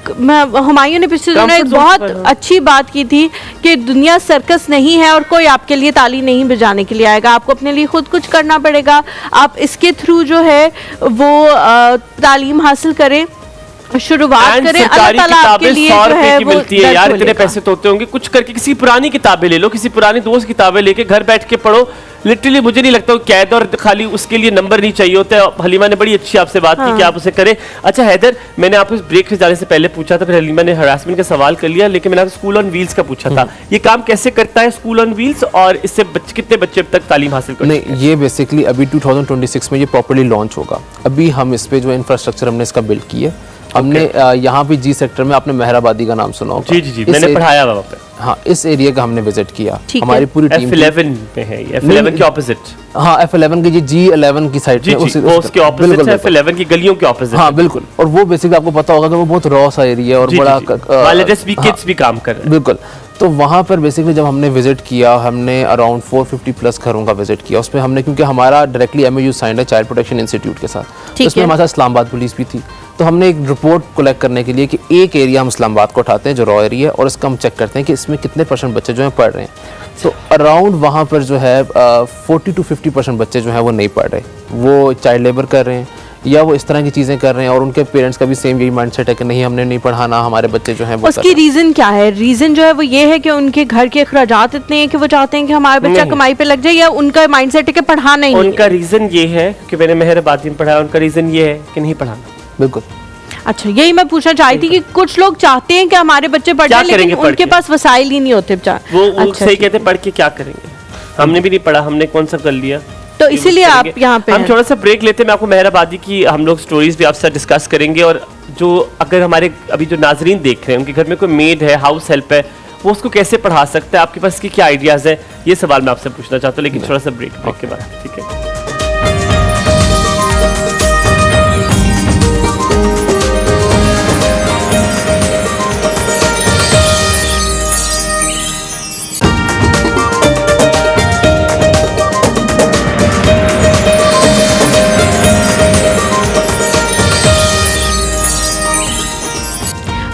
हुमायूं ने पिछले दिनों एक Comfort zone बहुत पर, हाँ। अच्छी बात की थी कि दुनिया सर्कस नहीं है और कोई आपके लिए ताली नहीं बजाने के लिए आएगा, आपको अपने लिए खुद कुछ करना पड़ेगा। आप इसके थ्रू जो है वो तालीम हासिल करें, शुरुआत And करें। अल्लाह सरकारी ताला आपके किताबें लिए 100 जो रुपए है की वो मिलती है दर यार, इतने खोलेगा। पैसे तो होते होंगे, कुछ करके किसी पुरानी किताबें ले लो, किसी पुरानी दोस्त की किताबें लेके घर बैठ के पढ़ो। लिटरली मुझे नहीं लगता कैद और खाली उसके लिए नंबर नहीं चाहिए होता है। हलीमा ने बड़ी अच्छी आपसे बात की कि आप उसे करें। अच्छा हैदर, मैंने आपको इस ब्रेक से जाने से पहले पूछा था, फिर हलीमा ने हरासमेंट का सवाल कर लिया, लेकिन मैंने आपको स्कूल ऑन व्हील्स का पूछा था। ये काम कैसे करता है स्कूल ऑन व्हील्स, और इससे कितने बच्चे अब तक तालीम हासिल कर नहीं, ये बेसिकली अभी 2026 में ये प्रॉपर्ली लॉन्च होगा। अभी हम इस पे जो इंफ्रास्ट्रक्चर हमने इसका बिल्ड किया है। हमने यहाँ पे जी सेक्टर में आपने मेहराबादी का नाम सुना होगा। जी जी जी, इस मैंने एरि- पढ़ाया वहाँ पे। हाँ, इस एरिया का हमने विजिट किया, ठीक है। हमारी पूरी टीम F11 में है ये, F11 के ऑपोजिट। हाँ, F11 की G11 की साइड जी में जी, वो उसके ऑपोजिट है, F11 की गलियों के ऑपोजिट। हाँ बिल्कुल। और वो बेसिकली आपको पता होगा कि वो बहुत रॉ सा एरिया है और बड़ा वालिदस भी, किड्स भी काम कर रहे हैं। बिल्कुल। तो वहाँ पर बेसिकली जब हमने विजिट किया, हमने अराउंड 450 प्लस घरों का विजिट किया। उसमें हमने, क्योंकि हमारा डायरेक्टली MOU साइंड है चाइल्ड प्रोटेक्शन इंस्टीट्यूट के साथ, तो इसमें है। हमारे साथ इस्लामाबाद पुलिस भी थी। तो हमने एक रिपोर्ट कलेक्ट करने के लिए कि एक एरिया हम इस्लामाबाद को उठाते हैं जो रॉ एरिया है, और इसका हम चेक करते हैं कि इसमें कितने % बच्चे जो हैं पढ़ रहे हैं। तो अराउंड वहाँ पर जो है 40 to 50% बच्चे जो हैं वो नहीं पढ़ रहे, वो चाइल्ड लेबर कर रहे हैं या वो इस तरह की चीज़ें कर रहे हैं। और उनके पेरेंट्स का भी सेम यही माइंडसेट है कि नहीं, हमने नहीं पढ़ाना, हमारे बच्चे जो हैं वो उसकी रीजन क्या है? रीजन जो है वो ये है कि उनके घर के अखराजात इतने हैं कि वो चाहते हैं कि हमारा बच्चा नहीं। कमाई पे लग जाए, या उनका माइंडसेट है कि पढ़ाना ही नहीं उनका रीजन ये है कि मैंने मेहरबादी में पढ़ाया, उनका रीजन ये है कि नहीं पढ़ाना। बिल्कुल। अच्छा, यही मैं पूछना चाहती थी कि कुछ लोग चाहते हैं कि हमारे बच्चे पढ़ क्या जाएं, लेकिन करेंगे पढ़ उनके के? पास वसाइल ही नहीं होते वो अच्छा, सही कहते, पढ़ के क्या करेंगे, हमने भी नहीं पढ़ा, हमने कौन सा कर लिया। तो इसीलिए आप यहाँ पे हम हैं। थोड़ा सा ब्रेक लेते हैं, मैं आपको मेहरबादी की हम लोग स्टोरीज भी आपसे डिस्कस करेंगे। और जो अगर हमारे अभी जो नाजरीन देख रहे हैं, उनके घर में कोई मेड है, हाउस हेल्प है, वो उसको कैसे पढ़ा सकता है, आपके पास इसकी क्या आइडियाज़ है, ये सवाल मैं आपसे पूछना चाहता हूँ, लेकिन थोड़ा सा ब्रेक के बाद, ठीक है।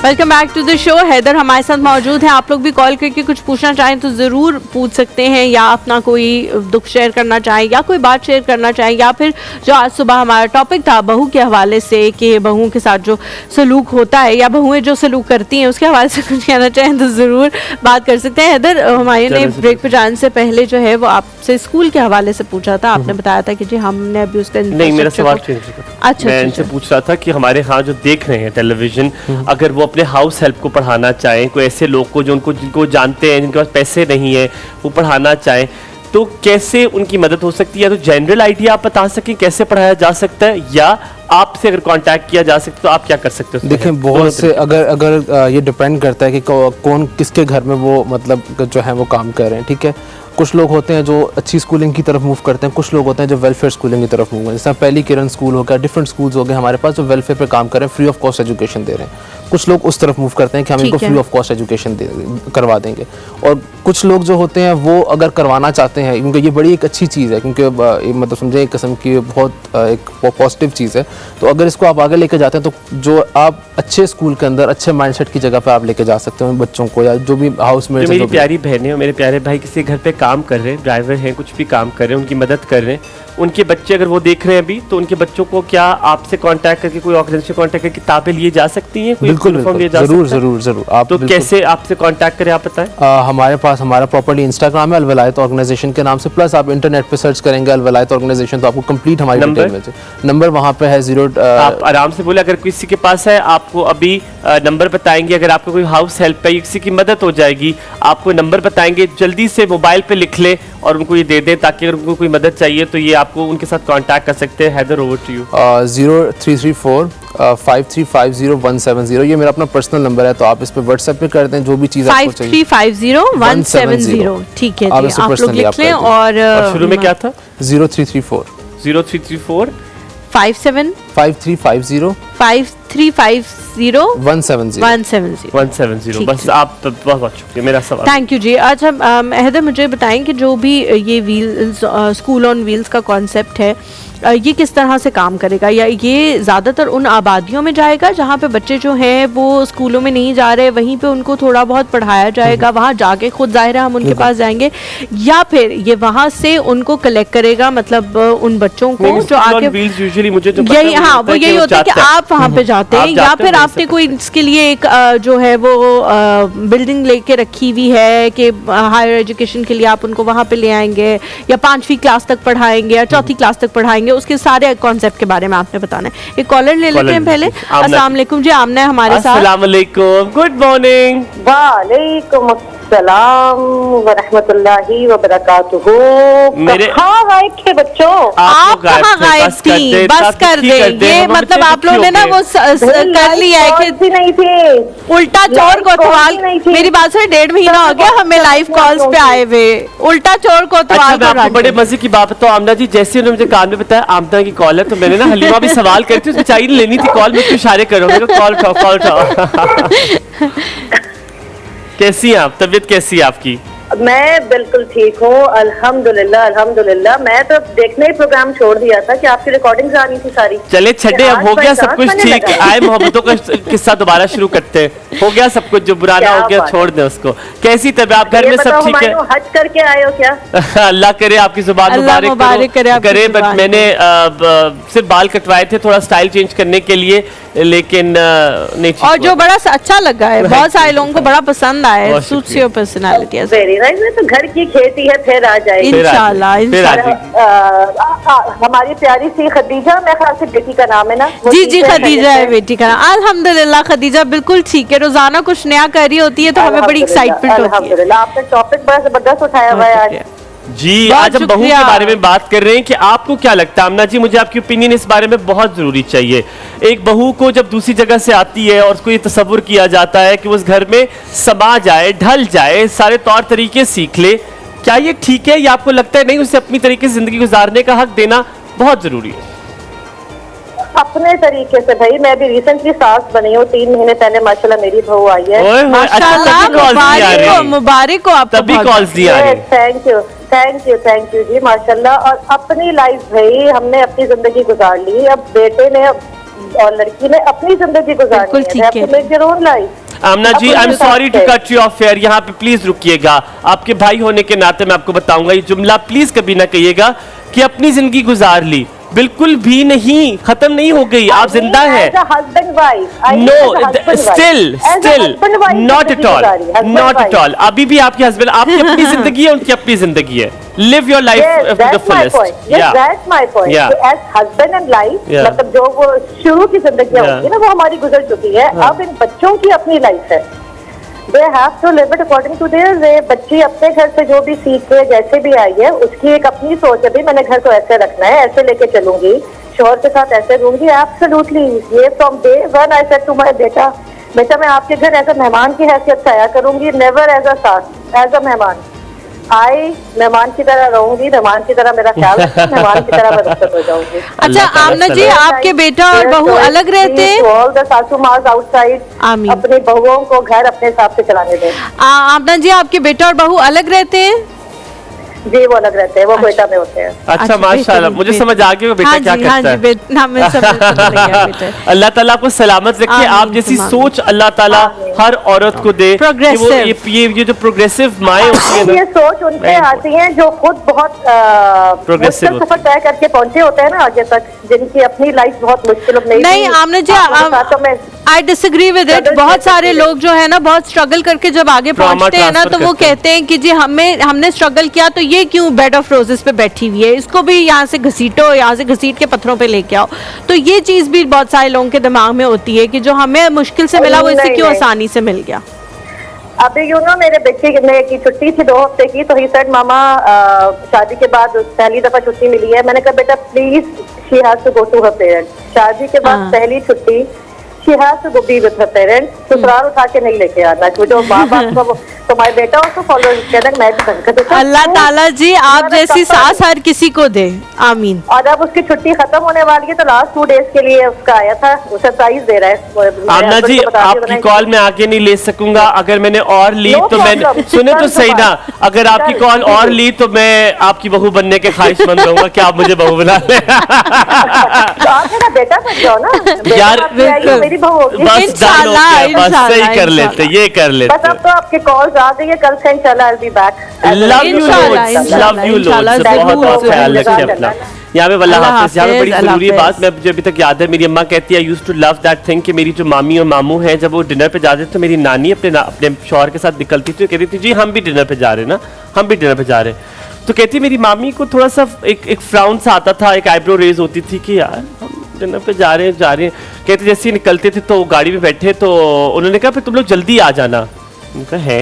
Welcome back to the show. Haider हमारे साथ मौजूद हैं। आप लोग भी कॉल करके कुछ पूछना चाहें तो ज़रूर पूछ सकते हैं, या अपना कोई दुख शेयर करना चाहें या कोई बात शेयर करना चाहें, या फिर जो आज सुबह हमारा टॉपिक था बहू के हवाले से कि बहुओं के साथ जो सलूक होता है या बहुएं जो सलूक करती हैं उसके हवाले से कुछ कहना चाहें तो ज़रूर बात कर सकते हैं। हैदर, हमारे ने ब्रेक पर जाने से पहले जो है वो आपसे स्कूल के हवाले से पूछा था। आपने बताया था कि जी हमने अभी उसका नहीं, मेरा सवाल चेंज अच्छा, मैं इनसे पूछ रहा था कि हमारे यहाँ जो देख रहे हैं टेलीविजन, अगर वो अपने हाउस हेल्प को पढ़ाना चाहें, कोई ऐसे लोग को जो जिनको जानते हैं, जिनके पास पैसे नहीं है, वो पढ़ाना चाहें, तो कैसे उनकी मदद हो सकती है? तो जनरल आइडिया आप बता सकें कैसे पढ़ाया जा सकता है, या आपसे अगर कांटेक्ट किया जा सकता है तो आप क्या कर सकते हो? देखिए, बहुत से अगर ये डिपेंड करता है कि कौन किसके घर में वो मतलब जो है वो काम कर रहे हैं। ठीक है, कुछ लोग होते हैं जो अच्छी स्कूलिंग की तरफ मूव करते हैं, कुछ लोग होते हैं जो वेलफेयर स्कूलिंग की तरफ मूव करते हैं। जैसे पहली किरण स्कूल हो गया, डिफरेंट स्कूल्स हो गए हमारे पास जो वेलफेयर पे काम कर रहे हैं, फ्री ऑफ कॉस्ट एजुकेशन दे रहे हैं। कुछ लोग उस तरफ मूव करते हैं कि हम इनको फ्री ऑफ कॉस्ट एजुकेशन करवा देंगे। और कुछ लोग जो होते हैं वो अगर करवाना चाहते हैं, क्योंकि ये बड़ी एक अच्छी चीज़ है, क्योंकि मतलब समझे एक किस्म की बहुत एक पॉजिटिव चीज़ है। तो अगर इसको आप आगे लेके जाते हैं तो जो आप अच्छे स्कूल के अंदर अच्छे माइंडसेट की जगह पे आप लेके जा सकते हो बच्चों को, या जो भी हाउस में मेरी प्यारी बहनें और मेरे प्यारे भाई किसी घर पे काम कर रहे हैं, ड्राइवर हैं, कुछ भी काम कर रहे हैं, उनकी मदद कर रहे हैं, उनके बच्चे अगर वो देख रहे हैं अभी, तो उनके बच्चों को क्या आपसे कांटेक्ट करके, कोई ऑर्गेनाइजेशन से कांटेक्ट करके किताबें लिए जा सकती हैं? बिल्कुल, जरूर आप तो कैसे आपसे कांटेक्ट करें, आप बताएं। हमारे पास हमारा प्रॉपर्ली इंस्टाग्राम है अलवलायत ऑर्गेनाइजेशन के नाम से, प्लस आप इंटरनेट पे सर्च करेंगे अलवलायत ऑर्गेनाइजेशन तो आपको कंप्लीट हमारी डिटेल मिल जाए। नंबर वहाँ पे है 0। आप आराम से बोले, अगर किसी के पास है आपको अभी नंबर बताएंगे, अगर आपको कोई हाउस हेल्प है, किसी की मदद हो जाएगी, आपको नंबर बताएंगे, जल्दी से मोबाइल पे लिख ले और उनको ये दे दें, ताकि अगर उनको कोई मदद चाहिए तो ये आपको उनके साथ कांटेक्ट कर सकते हैं। Haider, over to you. 0334 5350 ये मेरा अपना पर्सनल नंबर है, तो आप इस पे व्हाट्सएप पे कर दें जो भी चीज़ आपको चाहिए। 5350 ठीक है जी, आप लोग लिख लें। और शुरू में क्या था? 0334 5350 170। बस आप बहुत शुक्रिया, मेरा सवाल। थैंक यू जी। अच्छा हैदर, मुझे बताएं कि जो भी ये व्हील्स स्कूल ऑन व्हील्स का कॉन्सेप्ट है, ये किस तरह से काम करेगा? या ये ज़्यादातर उन आबादियों में जाएगा जहाँ पे बच्चे जो हैं वो स्कूलों में नहीं जा रहे, वहीं पे उनको थोड़ा बहुत पढ़ाया जाएगा, वहाँ जाके खुद जाहिर है हम उनके पास जाएंगे, या फिर ये वहाँ से उनको कलेक्ट करेगा, मतलब उन बच्चों को जो आके यूजुअली मुझे जो यही, हाँ, वो यही होता है कि आप वहाँ पे जाते हैं, या फिर आपने कोई इसके लिए एक जो है वो बिल्डिंग लेके रखी हुई है कि हायर एजुकेशन के लिए आप उनको वहाँ पे ले आएंगे, या 5वीं क्लास तक पढ़ाएंगे या 4थी क्लास तक पढ़ाएंगे, उसके सारे कॉन्सेप्ट के बारे में आपने बताना है। एक कॉलर ले लेते हैं पहले। अस्सलाम वालेकुम जी, आमना है हमारे साथ। अस्सलाम वालेकुम, गुड मॉर्निंग। वालेकुम अस्सलाम व रहमतुल्लाहि व बरकातुहू। कहाँ गायब थे बच्चों? आप कहाँ गायब थी? बस कर दे ये, मतलब आप लोगों ने ना वो कर लिया है कि नहीं थे, उल्टा चोर कोतवाल। मेरी बात से 1.5 महीना हो गया हमें लाइव कॉल्स पे आए हुए, उल्टा चोर कोतवाल। अच्छा, आपको बड़े मजे की बात तो आमना जी, जैसे उन्होंने मुझे कान में बताया आमना की कॉल है, तो मैंने ना हलीमा भी सवाल करी थी, उस बेचारी ने लेनी थी कॉल, मैं उसको इशारे करो, मेरे को कॉल उठाओ। कैसी हैं आप? तबीयत कैसी है आपकी? मैं बिल्कुल ठीक हूँ, अल्हम्दुलिल्लाह अल्हम्दुलिल्लाह। मैं तो देखने ही प्रोग्राम छोड़ दिया था कि आपकी रिकॉर्डिंग्स आ रही थी सारी। चले छड्डे, अब हो गया सब कुछ ठीक। आए मोहब्बतों का किस्सा दोबारा शुरू करते हैं। हो गया सब कुछ, जो पुराना हो गया छोड़ दे उसको। कैसी तबीयत? आप घर में सब ठीक है? हज करके आए हो क्या? अल्लाह करे आपकी जुबान मुबारक करे। बट मैंने सिर्फ बाल कटवाए थे थोड़ा स्टाइल चेंज करने के लिए, लेकिन नहीं। और जो बड़ा अच्छा लगा है, बहुत सारे लोगों को बड़ा पसंद आया, suits your personality. Very nice. तो घर की खेती है, फिर आ जाएगी इंशाल्लाह। हमारी प्यारी सी खदीजा, मैं ख्याल से बेटी का नाम है ना? जी खदीजा है बेटी का नाम। अल्हम्दुलिल्लाह खदीजा बिल्कुल ठीक है, रोजाना कुछ नया कर रही होती है तो हमें बड़ी एक्साइटमेंट होती है। अल्हम्दुलिल्लाह, आपने टॉपिक बड़ा जबरदस्त उठाया हुआ है आज जी। आज हम बहू के बारे में बात कर रहे हैं कि आपको क्या लगता है? आमना जी, मुझे आपकी ओपिनियन इस बारे में बहुत जरूरी चाहिए। एक बहू को जब दूसरी जगह से आती है और उसको ये तसव्वुर किया जाता है कि वो उस घर में समा जाए, ढल जाए, सारे तौर तरीके सीख ले, क्या ये ठीक है, या आपको लगता है नहीं, उसे अपनी तरीके से जिंदगी गुजारने का हक देना बहुत जरूरी है? अपने तरीके से भाई, मैं भी रिसेंटली सास बनी हूँ, 3 महीने पहले माशाल्लाह मेरी बहू आई है। माशाल्लाह, मुबारक हो आप। तभी कॉल्स दिया है। थैंक यू जी, माशाल्लाह। और अपनी लाइफ भाई हमने अपनी जिंदगी गुजार ली, अब बेटे ने और लड़की ने अपनी जिंदगी गुजारनी बिल्कुल ठीक है। Make your own life. Amna ji, I am sorry to cut you off fair, यहाँ पे प्लीज रुकिएगा। आपके भाई होने के नाते मैं आपको बताऊंगा, ये जुमला प्लीज कभी ना कहिएगा कि अपनी जिंदगी गुजार ली। बिल्कुल भी नहीं, खत्म नहीं हो गई, आप जिंदा है। No, still not at all, not at all. अभी भी आपके हस्बैंड, आपकी अपनी जिंदगी है, उनकी अपनी जिंदगी है। Live your life to the fullest. That's my point. As husband and life, मतलब जो वो शुरू की जिंदगी होती है ना, वो हमारी गुजर चुकी है। अब इन बच्चों की अपनी लाइफ है। They have to live it according to their way। बच्ची अपने घर से जो भी सीख के जैसे भी आई है, उसकी एक अपनी सोच है, भाई मैंने घर को ऐसे रखना है, ऐसे लेके चलूंगी, शोहर के साथ ऐसे रहूंगी। एब्सोल्युटली, ये from day one I said to my बेटा, मैं आपके घर एज अ मेहमान की हैसियत से आया करूंगी, नेवर एज अ सास, एज अ मेहमान। मेहमान की तरह रहूंगी, मेहमान की तरह मेरा ख्याल रखूंगी, मेहमान की तरह मैं रुखसत हो जाऊंगी। अच्छा आमना जी, आपके बेटा और बहू अलग रहते हैं? ऑल द सासू मास आउटसाइड, अपनी बहुओं को घर अपने हिसाब से चलाने दें। आमना जी, आपके बेटा और बहू अलग रहते हैं? जी वो अलग रहते हैं, वो कोयटा में होते हैं। अच्छा माशाल्लाह, मुझे समझ आ गया बेटा क्या करता है। अल्लाह ताला आपको सलामत रखे, आप जैसी सोच अल्लाह ताला हर औरत को दे। ये जो प्रोग्रेसिव माएँ होती हैं, ये सोच उनके आती है जो खुद बहुत प्रोग्रेसिव सफर तय करके पहुंचे होते हैं ना आगे तक, जिनकी अपनी लाइफ बहुत मुश्किल नहीं। आमना ji, I disagree with it. बहुत सारे लोग जो है ना, बहुत स्ट्रगल करके जब आगे पहुंचते हैं ना, तो वो कहते हैं कि जी हमने स्ट्रगल किया, तो ये क्यों बेड ऑफ रोजेस पे बैठी हुई है, इसको भी यहाँ से घसीटो, यहाँ से घसीट के पत्थरों पे लेके आओ। तो ये चीज भी बहुत सारे लोगों के दिमाग में होती है कि जो हमें मुश्किल से मिला, वो इससे क्यों आसानी से मिल गया। अभी मेरे बच्चे की छुट्टी थी 2 हफ्ते की, तो ही सेड मामा शादी के बाद पहली दफा छुट्टी मिली है। मैंने कहा बेटा please, she has to go to her parents. शादी के बाद पहली छुट्टी, she has to go be with her parents। ससुराल उठा के नहीं लेके आना, जो माँ बाप को। तो माय बेटा also follows, कहना मैं भी अल्लाह ताला जी आप जैसी सास हर किसी को दे, आमीन। और अब उसकी छुट्टी खत्म होने वाली है, तो लास्ट 2 डेज के लिए उसका आया था, वो सरप्राइज दे रहा है। आमना जी, आपकी कॉल मैं आगे नहीं ले सकूंगा। अगर मैंने और ली तो मैं, सुने तो सही ना, अगर आपकी कॉल और ली तो मैं आपकी बहू बनने के ख्वाहिशमंद रहूंगा कि आप मुझे बहू बना लें। बेटा बन जाओ ना यार, मेरी बहू होगी। बस सही कर लेते, ये कर लेते। बस अब तो आपके कॉल आ गई है, कल से इंशाल्लाह I'll be back। Love you loads, love you loads. बहुत ख्याल रखिए अपना। यहाँ पे वल्लाह हाफिज़। यहाँ पे बड़ी जरूरी बात, मैं मुझे अभी तक याद है, मेरी अम्मा कहती है I used to love that thing, कि मेरी जो मामी और मामू हैं, जब वो डिनर पे जाते थे तो मेरी नानी अपने शौहर के साथ निकलती थी, कहती थी जी हम भी डिनर पे जा रहे हैं ना, हम भी डिनर पे जा रहे हैं। तो कहती मेरी मामी को थोड़ा सा एक फ्राउन सा आता था, एक आईब्रो रेज होती थी कि यार हम डिनर पे जा रहे हैं। कहते जैसे ही निकलते थे तो गाड़ी में बैठे, तो उन्होंने कहा फिर तुम लोग जल्दी आ जाना। उनका है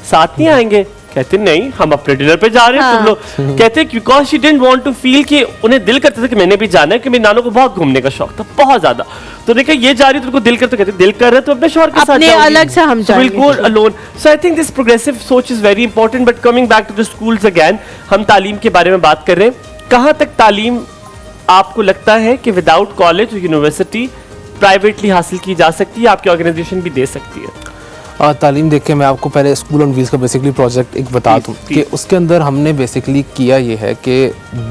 साथ नहीं आएंगे? कहते नहीं, हम अपने डिनर पे जा रहे हैं, तुम लोग। कहते because she didn't want to feel, कि उन्हें दिल करता था कि मैंने भी जाना है, कि मेरी नानों को बहुत घूमने का शौक था, बहुत ज्यादा। तो उन्होंने कहा ये जा रही है, तुमको दिल करता, कहते दिल कर रहे तो अपने शौहर के साथ जाओगी, अलग से हम जाएंगे, will go alone. So I think this progressive सोच is very important. But coming back to the schools again, हम तालीम के बारे में बात कर रहे हैं। कहाँ तक तालीम आपको लगता है कि विदाउट कॉलेज और यूनिवर्सिटी प्राइवेटली हासिल की जा सकती है, आपकी ऑर्गेनाइजेशन भी दे सकती है? तालीम देख के मैं आपको पहले स्कूल ऑन व्हील्स का बेसिकली प्रोजेक्ट एक बता दूं कि उसके अंदर हमने बेसिकली किया ये है कि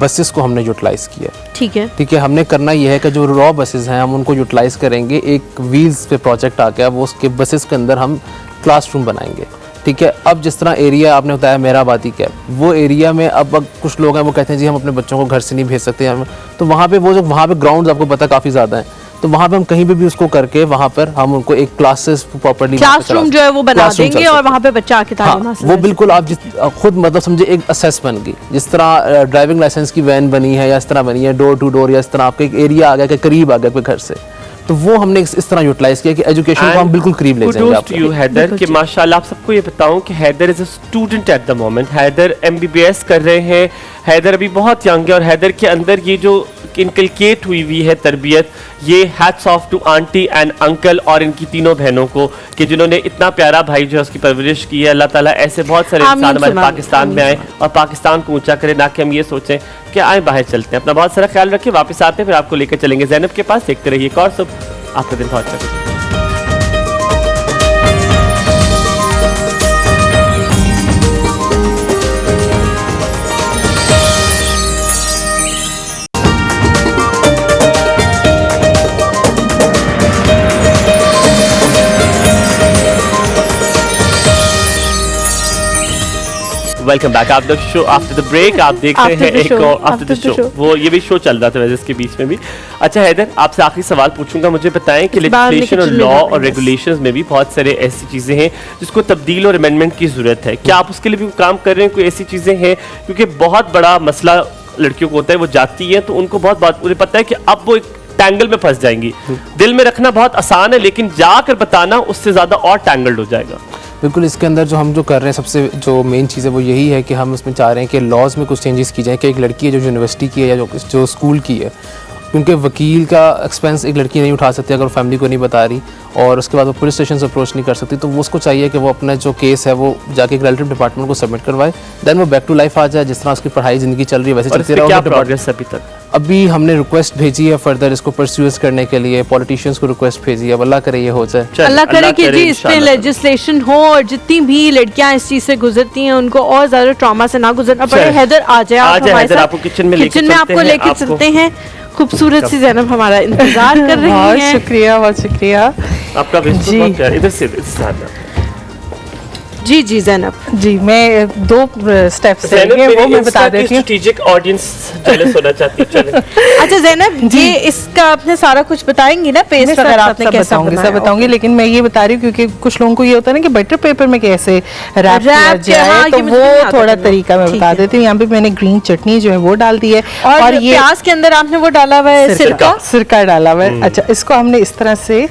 बसेस को हमने यूटिलाइज़ किया। ठीक है, हमने करना ये है कि जो रॉ बसेस हैं हम उनको यूटिलाइज़ करेंगे। एक व्हील्स पे प्रोजेक्ट आ गया, वो उसके बसेस के अंदर हम क्लासरूम बनाएंगे। ठीक है, अब जिस तरह एरिया आपने बताया मेहराबादी का, वो एरिया में अब कुछ लोग हैं वो कहते हैं जी हम अपने बच्चों को घर से नहीं भेज सकते हम, तो वहाँ पे वो जो वहाँ पे ग्राउंड्स आपको पता काफ़ी ज़्यादा हैं, तो वहाँ पे हम कहीं पे भी उसको करके वहाँ पर हम उनको एक क्लासेस प्रॉपर्ली क्लासरूम जो है वो बना देंगे और वहाँ पे बच्चा आके तालीम हासिल वो बिल्कुल आप खुद मतलब समझे एक असेस बन गई, जिस तरह ड्राइविंग लाइसेंस की वैन बनी है या इस तरह बनी है डोर टू डोर, या इस तरह आपका एक एरिया आ गया कि करीब आ गया कोई घर से, तो वो हमने इस तरह यूटिलाइज किया कि एजुकेशन को हम बिल्कुल करीब ले जाएंगे आपको। यू हैदर कि माशाल्लाह, आप सबको ये बताऊं कि Haider is a student at the moment. Haider MBBS कर रहे हैं, हैदर अभी बहुत यंग है, और हैदर के अंदर ये जो इनकलकेट हुई है तरबियत, ये hats off to aunty and uncle और इनकी तीनों बहनों को, कि जिन्होंने इतना प्यारा भाई जो है उसकी परवरिश की है। अल्लाह ताला ऐसे बहुत सारे इंसान हमारे पाकिस्तान में आए और पाकिस्तान को ऊंचा करे, ना कि हम ये सोचें कि आए बाहर चलते हैं। अपना बहुत सारा ख्याल रखिए, वापस आते हैं फिर आपको लेकर चलेंगे ज़ैनब के पास। देखते रहिए एक और सुबह, आपका दिन बहुत अच्छा। Welcome back. आप the show after the break आप देख रहे हैं एक और आफ्टर द शो, वो ये भी शो चल रहा था वैसे इसके बीच में भी। अच्छा हैदर, आपसे आखिरी सवाल पूछूंगा, मुझे बताएं कि लेजिस्लेशन और लॉ और रेगुलेशंस में भी बहुत सारे ऐसी चीजें हैं जिसको तब्दील और अमेंडमेंट की जरूरत है, क्या आप उसके लिए भी काम कर रहे हैं? कोई ऐसी चीजें हैं, क्योंकि बहुत बड़ा मसला लड़कियों को होता है, वो जाती है तो उनको बहुत बात मुझे पता है कि अब वो एक टैंगल में फंस जाएंगी। दिल में रखना बहुत आसान है लेकिन जाकर बताना उससे ज्यादा और टैंगल्ड हो जाएगा। बिल्कुल, इसके अंदर जो हम जो कर रहे हैं सबसे जो मेन चीज़ है वो यही है कि हम इसमें चाह रहे हैं कि लॉज में कुछ चेंजेस की जाएं कि एक लड़की है जो यूनिवर्सिटी की है या जो स्कूल की है, क्योंकि वकील का एक्सपेंस एक लड़की नहीं उठा सकती अगर वो फैमिली को नहीं बता रही, और उसके बाद वो पुलिस स्टेशन से अप्रोच नहीं कर सकती, तो वो उसको चाहिए कि वो अपना जो केस है वो जाके एक रिलेटिव डिपार्टमेंट को सबमिट करवाए, देन वो बैक टू लाइफ आ जाए। जिस तरह उसकी पढ़ाई ज़िंदगी चल रही है वैसे चलती रहे। क्या प्रोग्रेस अभी तक? अभी हमने रिक्वेस्ट भेजी है फर्दर इसको परस्यूज करने के लिए, पॉलिटिशियंस को रिक्वेस्ट भेजी है। अब अल्लाह करे ये हो जाए, अल्लाह करे कि जी इस पे लेजिस्लेशन हो और जितनी भी लड़कियां इस चीज से गुजरती हैं उनको और ज्यादा ट्रॉमा से ना गुजरना पड़े। हैदर आ जाए आप हमारे साथ, आपको किचन में आपको लेके चलते हैं। खूबसूरत सी ज़ैनब हमारा इंतजार कर रही है। बहुत शुक्रिया, बहुत शुक्रिया आपका। इधर से जी जी ज़ैनब जी, मैं 2 स्टेप्स रहेंगे वो मैं बता देती हूँ। स्ट्रेटेजिक ऑडियंस जेलस होना चाहती है। चलें। अच्छा ज़ैनब, ये इसका आपने सारा कुछ बताएंगी ना, पेस्ट वगैरह आपने कैसा बनाया? सब बताऊंगी, लेकिन मैं ये बता रही हूँ क्योंकि कुछ लोगों को ये होता है ना कि बटर पेपर में कैसे रैप किया जाए, तो वो थोड़ा तरीका मैं बता देती हूँ। यहाँ पे मैंने ग्रीन चटनी जो है वो डाल दी है, और ये प्याज के अंदर आपने वो डाला हुआ है सिरका डाला हुआ है। अच्छा, इसको हमने इस तरह से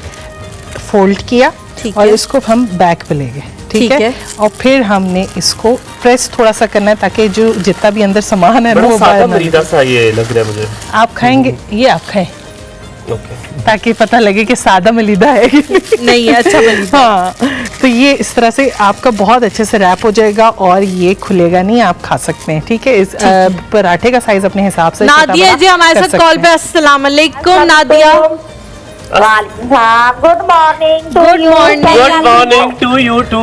फोल्ड किया और इसको हम बैक पे लेंगे, ठीक है? और फिर हमने इसको प्रेस थोड़ा सा करना है ताकि जो जितना भी अंदर सामान है वो बाहर ना निकले। सा ये लग रहा है मुझे। आप खाएंगे ये, आप खाएं ताकि पता लगे कि सादा मलीदा है नहीं है, अच्छा मलीदा। हाँ, तो ये इस तरह से आपका बहुत अच्छे से रैप हो जाएगा और ये खुलेगा नहीं, आप खा सकते हैं, ठीक है? इस पराठे का साइज अपने हिसाब से। नादिया जी हमारे साथ कॉल पे, अस्सलाम वालेकुम Nadia. Good morning good morning to you too.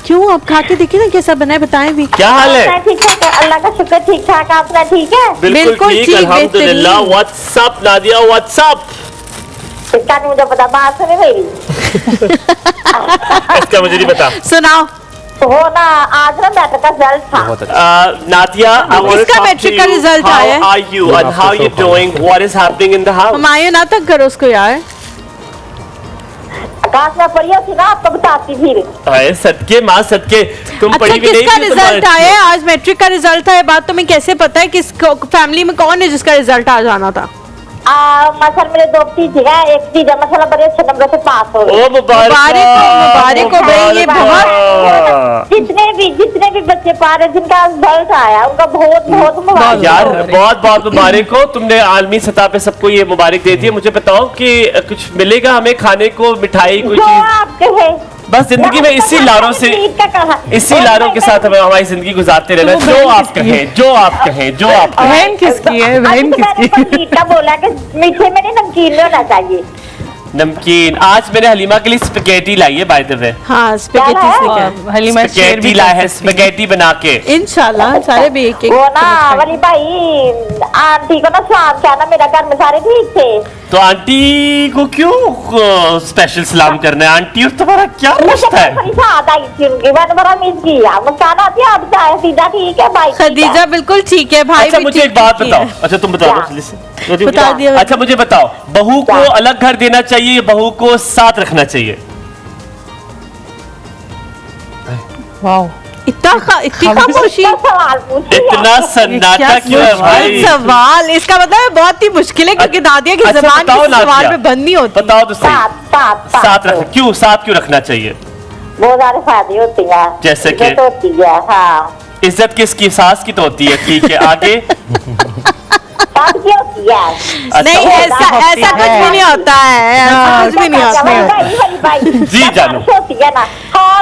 क्यों, आप खा के देखिए ना कैसा बना है, बताएं भी। क्या हाल है? ठीक ठाक, अल्लाह का शुक्र, ठीक ठाक। आपका ठीक है? बिल्कुल ठीक, अल्हम्दुलिल्लाह। What's up Nadia, what's up? इसका नहीं मुझे पता, बात सुनी मेरी। इसका मुझे नहीं पता। सुनाओ। वो ना आज ना मैट्रिक का रिजल्ट था। नादिया, इसका मैट्रिक का रिजल्ट आया है। How are you and how you doing? What is happening in the house? हमारे ना तक करो उसको यार। आकाश में पढ़ी थी ना, आपको बताती थी। अरे सदके माँ सदके, तुम पढ़ी भी नहीं। किसका रिजल्ट आया है? आज मैट्रिक का रिजल्ट है, बात तुम्हें कैसे पता है? किस फैमिली में कौन है जिसका रिजल्ट आज आना था? मसल मेरे 2 टीचर है, एक टीचर मसल बड़े अच्छे नंबर से पास हो गए। मुबारक हो भाई, ये बहुत। जितने भी बच्चे पा रहे जिनका रिजल्ट आया उनका बहुत बहुत मुबारक यार, बहुत बहुत मुबारक हो। तुमने आलमी सतह पे सबको ये मुबारक दे दी है। मुझे बताओ कि कुछ मिलेगा हमें खाने को, मिठाई, कोई चीज? आपके है बस जिंदगी में इसी लारों से, इसी लारों के साथ हमें हमारी जिंदगी गुजारते रहना। जो आप कहें, जो आप कहें, जो आप कहें। बहन किसकी है? बहन किसकी? मीठा बोला कि मीठे में नहीं, नमकीन में होना चाहिए। नमकीन। आज मैंने हलीमा के लिए स्पगेटी लाई है, बाय द वे। हाँ, स्पगेटी हलीमा स्पगेटी लाई है, स्पगेटी बना के। इंशाल्लाह सारे भी एक वो ना वाली भाई आंटी को ना सलाम कहना, मेरा घर में सारे ठीक थे। तो आंटी को क्यों स्पेशल सलाम करना है? आंटी और तुम्हारा क्या रिश्ता है? आई थी उनकी, मैंने बड़ा मिस किया। मुस्कान आती है, आप चाहे खदीजा ठीक है भाई? खदीजा बिल्कुल ठीक है भाई। अच्छा मुझे एक बात बताओ। अच्छा तुम बताओ, बता दिया। अच्छा मुझे बताओ, बहू को अलग घर देना चाहिए या बहू को साथ रखना चाहिए? वाह, इतनी खामोशी, इतना सन्नाटा क्यों है भाई? सवाल इसका मतलब है बहुत ही मुश्किल है क्योंकि दादिया की ज़बान किसी सवाल में बंद नहीं होती। बताओ तो सही। साथ रख क्यों, साथ क्यों रखना चाहिए? बहुत सारे फायदे होते हैं, जैसे कि होती है। हाँ, इज्जत किसकी? सास की तो होती है, ठीक है। आगे नहीं, ऐसा कुछ भी नहीं होता है, कुछ भी नहीं होता है। जी जानू, होती है ना,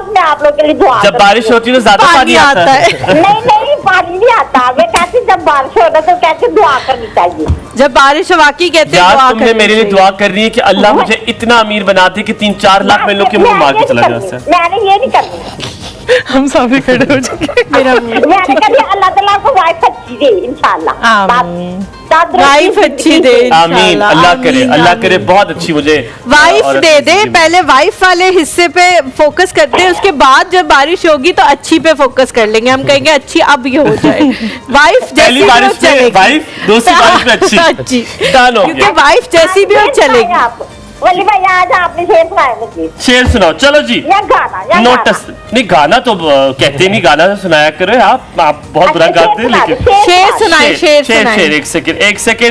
मैं आप लोग के लिए दुआ। जब बारिश होती है तो ज्यादा पानी आता है। नहीं पानी नहीं आता। मैं कहती जब बारिश हो रहा तो कहती दुआ करनी चाहिए। जब बारिश वाकई कहते हैं यार, तुमने मेरे लिए दुआ कर रही है कि अल्लाह मुझे इतना अमीर बना दे कि 3-4 लाख में लोग के मुंह मार के चला जाए। मैंने ये नहीं करनी, हम सब खड़े हो जाएंगे। मैंने कहा अल्लाह ताला को वाइफ अच्छी दे इंशाल्लाह। वाइफ अच्छी दे आमीन, इंशाल्लाह, अल्लाह करे, आमीन, अल्लाह आमीन। करे बहुत अच्छी मुझे वाइफ औरत दे दे, जिंदगी में। पहले वाइफ वाले हिस्से पे फोकस करते हैं, उसके बाद जब बारिश होगी तो अच्छी पे फोकस कर लेंगे। हम कहेंगे अच्छी अब ये हो जाए, वाइफ जैसी पहली भी हो बारिश में चलेगी, वाइफ, दूसरी बारिश में अच्छी। अच्छी, डन हो क्योंकि गया। वाइफ जैसी भी हो चलेगी। आपको वली भाई आज आपने शेर सुनाए मुझे, शेर सुनाओ, चलो जी। या गाना या नोटिस नहीं, गाना तो कहते नहीं, गाना तो सुनाया करो आप बहुत बुरा गाते हैं, लेकिन शेर सुनाए, शेर शेर सुनाए।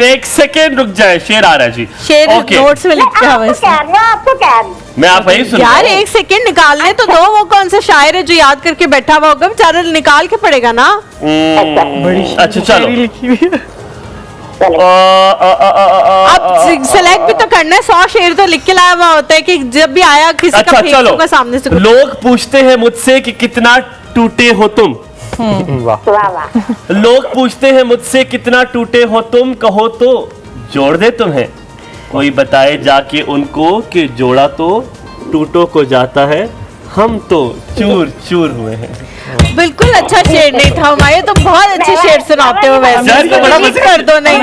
एक सेकंड रुक जाए, शेर आ रहा है जी। शेर ओके, नोट्स में लिखा हुआ है आपको इसमें। कह रही हूँ, आपको कह रही हूँ। मैं आप वही सुन रहा यार हूँ। एक सेकंड निकालने तो दो, वो कौन सा शायर है जो याद करके बैठा हुआ होगा, बेचारा निकाल के पड़ेगा ना। अच्छा चलो, अब सेलेक्ट भी तो करना है, 100 शेर तो लिख के लाया हुआ होता है कि जब भी आया किसी अच्छा का फेंक चलो, दूंगा सामने से कुछ। लोग पूछते हैं मुझसे कि कितना टूटे हो तुम। वाह वाह। लोग पूछते हैं मुझसे कितना टूटे हो तुम, कहो तो जोड़ दे तुम्हें। कोई बताए जाके उनको कि जोड़ा तो टूटों को जाता है, हम तो चूर चूर हुए हैं। बिल्कुल अच्छा शेर नहीं था हमारे, तो बहुत अच्छे शेर सुनाते हो वैसे। यार, ये बड़ा Delete कर दो नहीं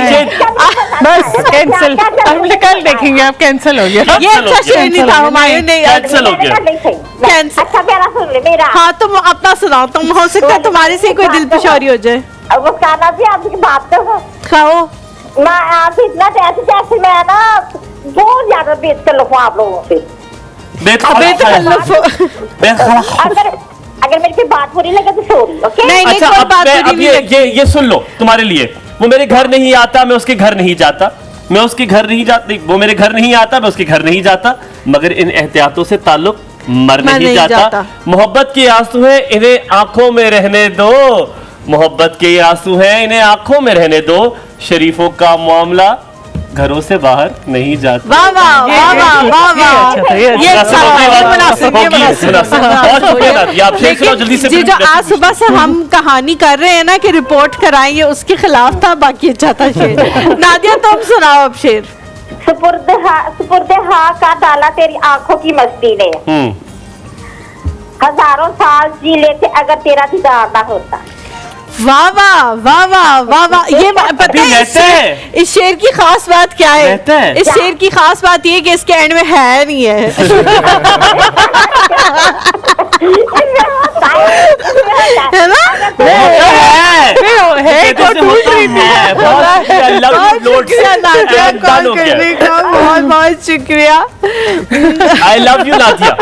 बस कैंसिल, हम कल देखेंगे, आप कैंसिल हो गया। ये अच्छा शेर नहीं था हमारे, नहीं याद कैंसिल हो गया। कैंसिल। अच्छा प्यारा सुन ले मेरा। हाँ तुम अपना सुनाओ, तुम हो सकता है तुम्हारे से ही कोई दिल पेशारी हो जाए। अब वो गाना भी आपकी बात तो खाओ। मैं आपसे इतना जैसे मैं ना बहुत ज्यादा बेतकल्लुफ हूँ आप लोगों से। अगर मेरी कोई बात बुरी लगे तो सॉरी, ओके? नहीं नहीं, अच्छा कोई अब बात मैं बुरी अब नहीं लगती। ये सुन लो तुम्हारे लिए। वो मेरे घर नहीं आता, मैं उसके घर नहीं जाता, मैं उसके घर नहीं जाती, वो मेरे घर नहीं आता, मैं उसके घर नहीं जाता, मगर इन एहतियातों से ताल्लुक मर नहीं जाता। मोहब्बत के आंसू है, इन्हें आंखों में रहने दो। मोहब्बत के आंसू है, इन्हें आंखों में रहने दो। शरीफों का मामला घरों से बाहर नहीं जाता। वाह वाह वाह वाह वाह वाह, ये अच्छा जी। जो आज सुबह से हम कहानी कर रहे हैं ना कि रिपोर्ट कराएंगे, उसके खिलाफ था, बाकी अच्छा था शेर। नादिया तुम सुनाओ अब शेर। सुपुर्द हा का डाला तेरी आंखों की मस्ती ने, हजारों साल जी लेते अगर तेरा दीदार ना होता। वाह वाह वाह वाह वाह वाह। ये पता है इस शेर की खास बात क्या है? इस शेर की खास बात ये कि इसके एंड में है नहीं है। है ना? है को टूट रही थी। बहुत शुक्रिया नादिया, कॉल करने का बहुत बहुत शुक्रिया। I love you Nadia.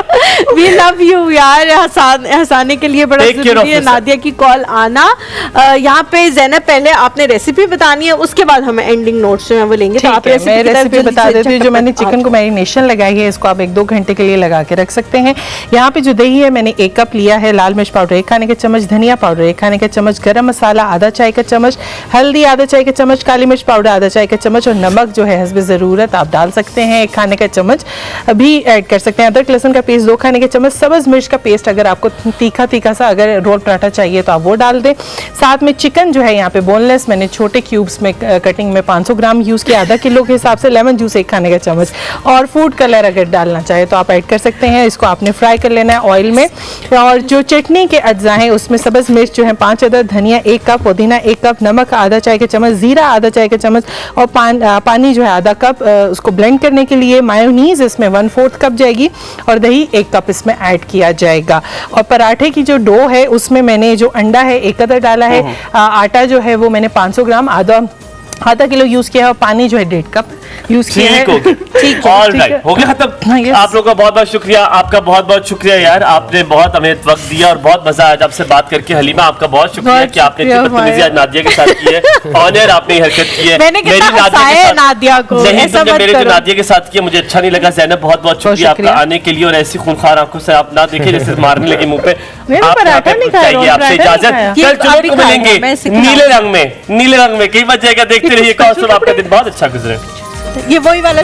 We love you यार। हंसाने के लिए बड़ा जरूरी है नादिया की कॉल आना। यहाँ पे ज़ैनब पहले आपने रेसिपी बतानी है, उसके बाद हम एंडिंग नोट्स जो है वो लेंगे। तो आप मैं रेसिपी बता देती हूँ। जो मैंने चिकन को मैरिनेशन लगाई है, इसको आप 1-2 घंटे के लिए लगा के रख सकते हैं। यहाँ पे जो दही है, मैंने 1 कप लिया है। लाल मिर्च पाउडर 1 खाने का चम्मच, धनिया पाउडर 1 खाने का चम्मच, गरम मसाला आधा चाय का चम्मच, हल्दी आधा चाय का चम्मच, काली मिर्च पाउडर आधा चाय का चम्मच, और नमक जो है हस्बे ज़रूरत आप डाल सकते हैं 1 खाने का चम्मच भी ऐड कर सकते हैं। अदरक लहसुन का पेस्ट 2 खाने के चम्मच, सब्ज़ मिर्च का पेस्ट अगर आपको तीखा तीखा सा अगर रोल पराठा चाहिए तो आप वो डाल दें। साथ में चिकन जो है यहाँ पे बोनलेस मैंने छोटे क्यूब्स में कटिंग में 500 ग्राम यूज़ किया, आधा किलो के हिसाब से। लेमन जूस 1 खाने का चम्मच, और फूड कलर अगर डालना चाहे तो आप ऐड कर सकते हैं। इसको आपने फ्राई कर लेना है ऑयल में। और जो चटनी के अज्जा हैं उसमें सब्ज़ मिर्च जो है 5 अदद, धनिया 1 कप, पुदीना 1 कप, नमक आधा चाय का चम्मच, जीरा आधा चाय का चम्मच, और पानी जो है आधा कप उसको ब्लेंड करने के लिए। मायोनीज इसमें 1/4 कप जाएगी, और दही 1 कप इसमें ऐड किया जाएगा। और पराठे की जो डो है उसमें मैंने जो अंडा है 1 अदद डाला है। आटा जो है वो मैंने 500 ग्राम आधा किलो यूज किया है, और पानी जो है 1.5 कप यूज किया है। ठीक है, ऑलराइट, हो गया खत्म। आप लोगों का बहुत बहुत शुक्रिया, आपका बहुत बहुत शुक्रिया यार, आपने बहुत हमें वक्त दिया और बहुत मजा आया आपसे बात करके। हलीमा आपका बहुत शुक्रिया कि आपने इतनी बदतमीजी आज नादिया के साथ की है। ऑनर आपने हरकत की है। मैंने कितना हंसाया नादिया को, नहीं तुमने मेरे जो नादिया के साथ किया मुझे अच्छा नहीं लगा। ज़ैनब बहुत बहुत शुक्रिया आपका आने के लिए, और ऐसी खूंखार आंखों से आप ना देखें जैसे मारने लगे मुंह पे। चाहिए आपसे इजाजत, कल चुनौती को मिलेंगे नीले रंग में। नीले रंग में कई बार जाएगा, देखते रहिए। आपका दिन बहुत अच्छा गुजरे। ये वही वाला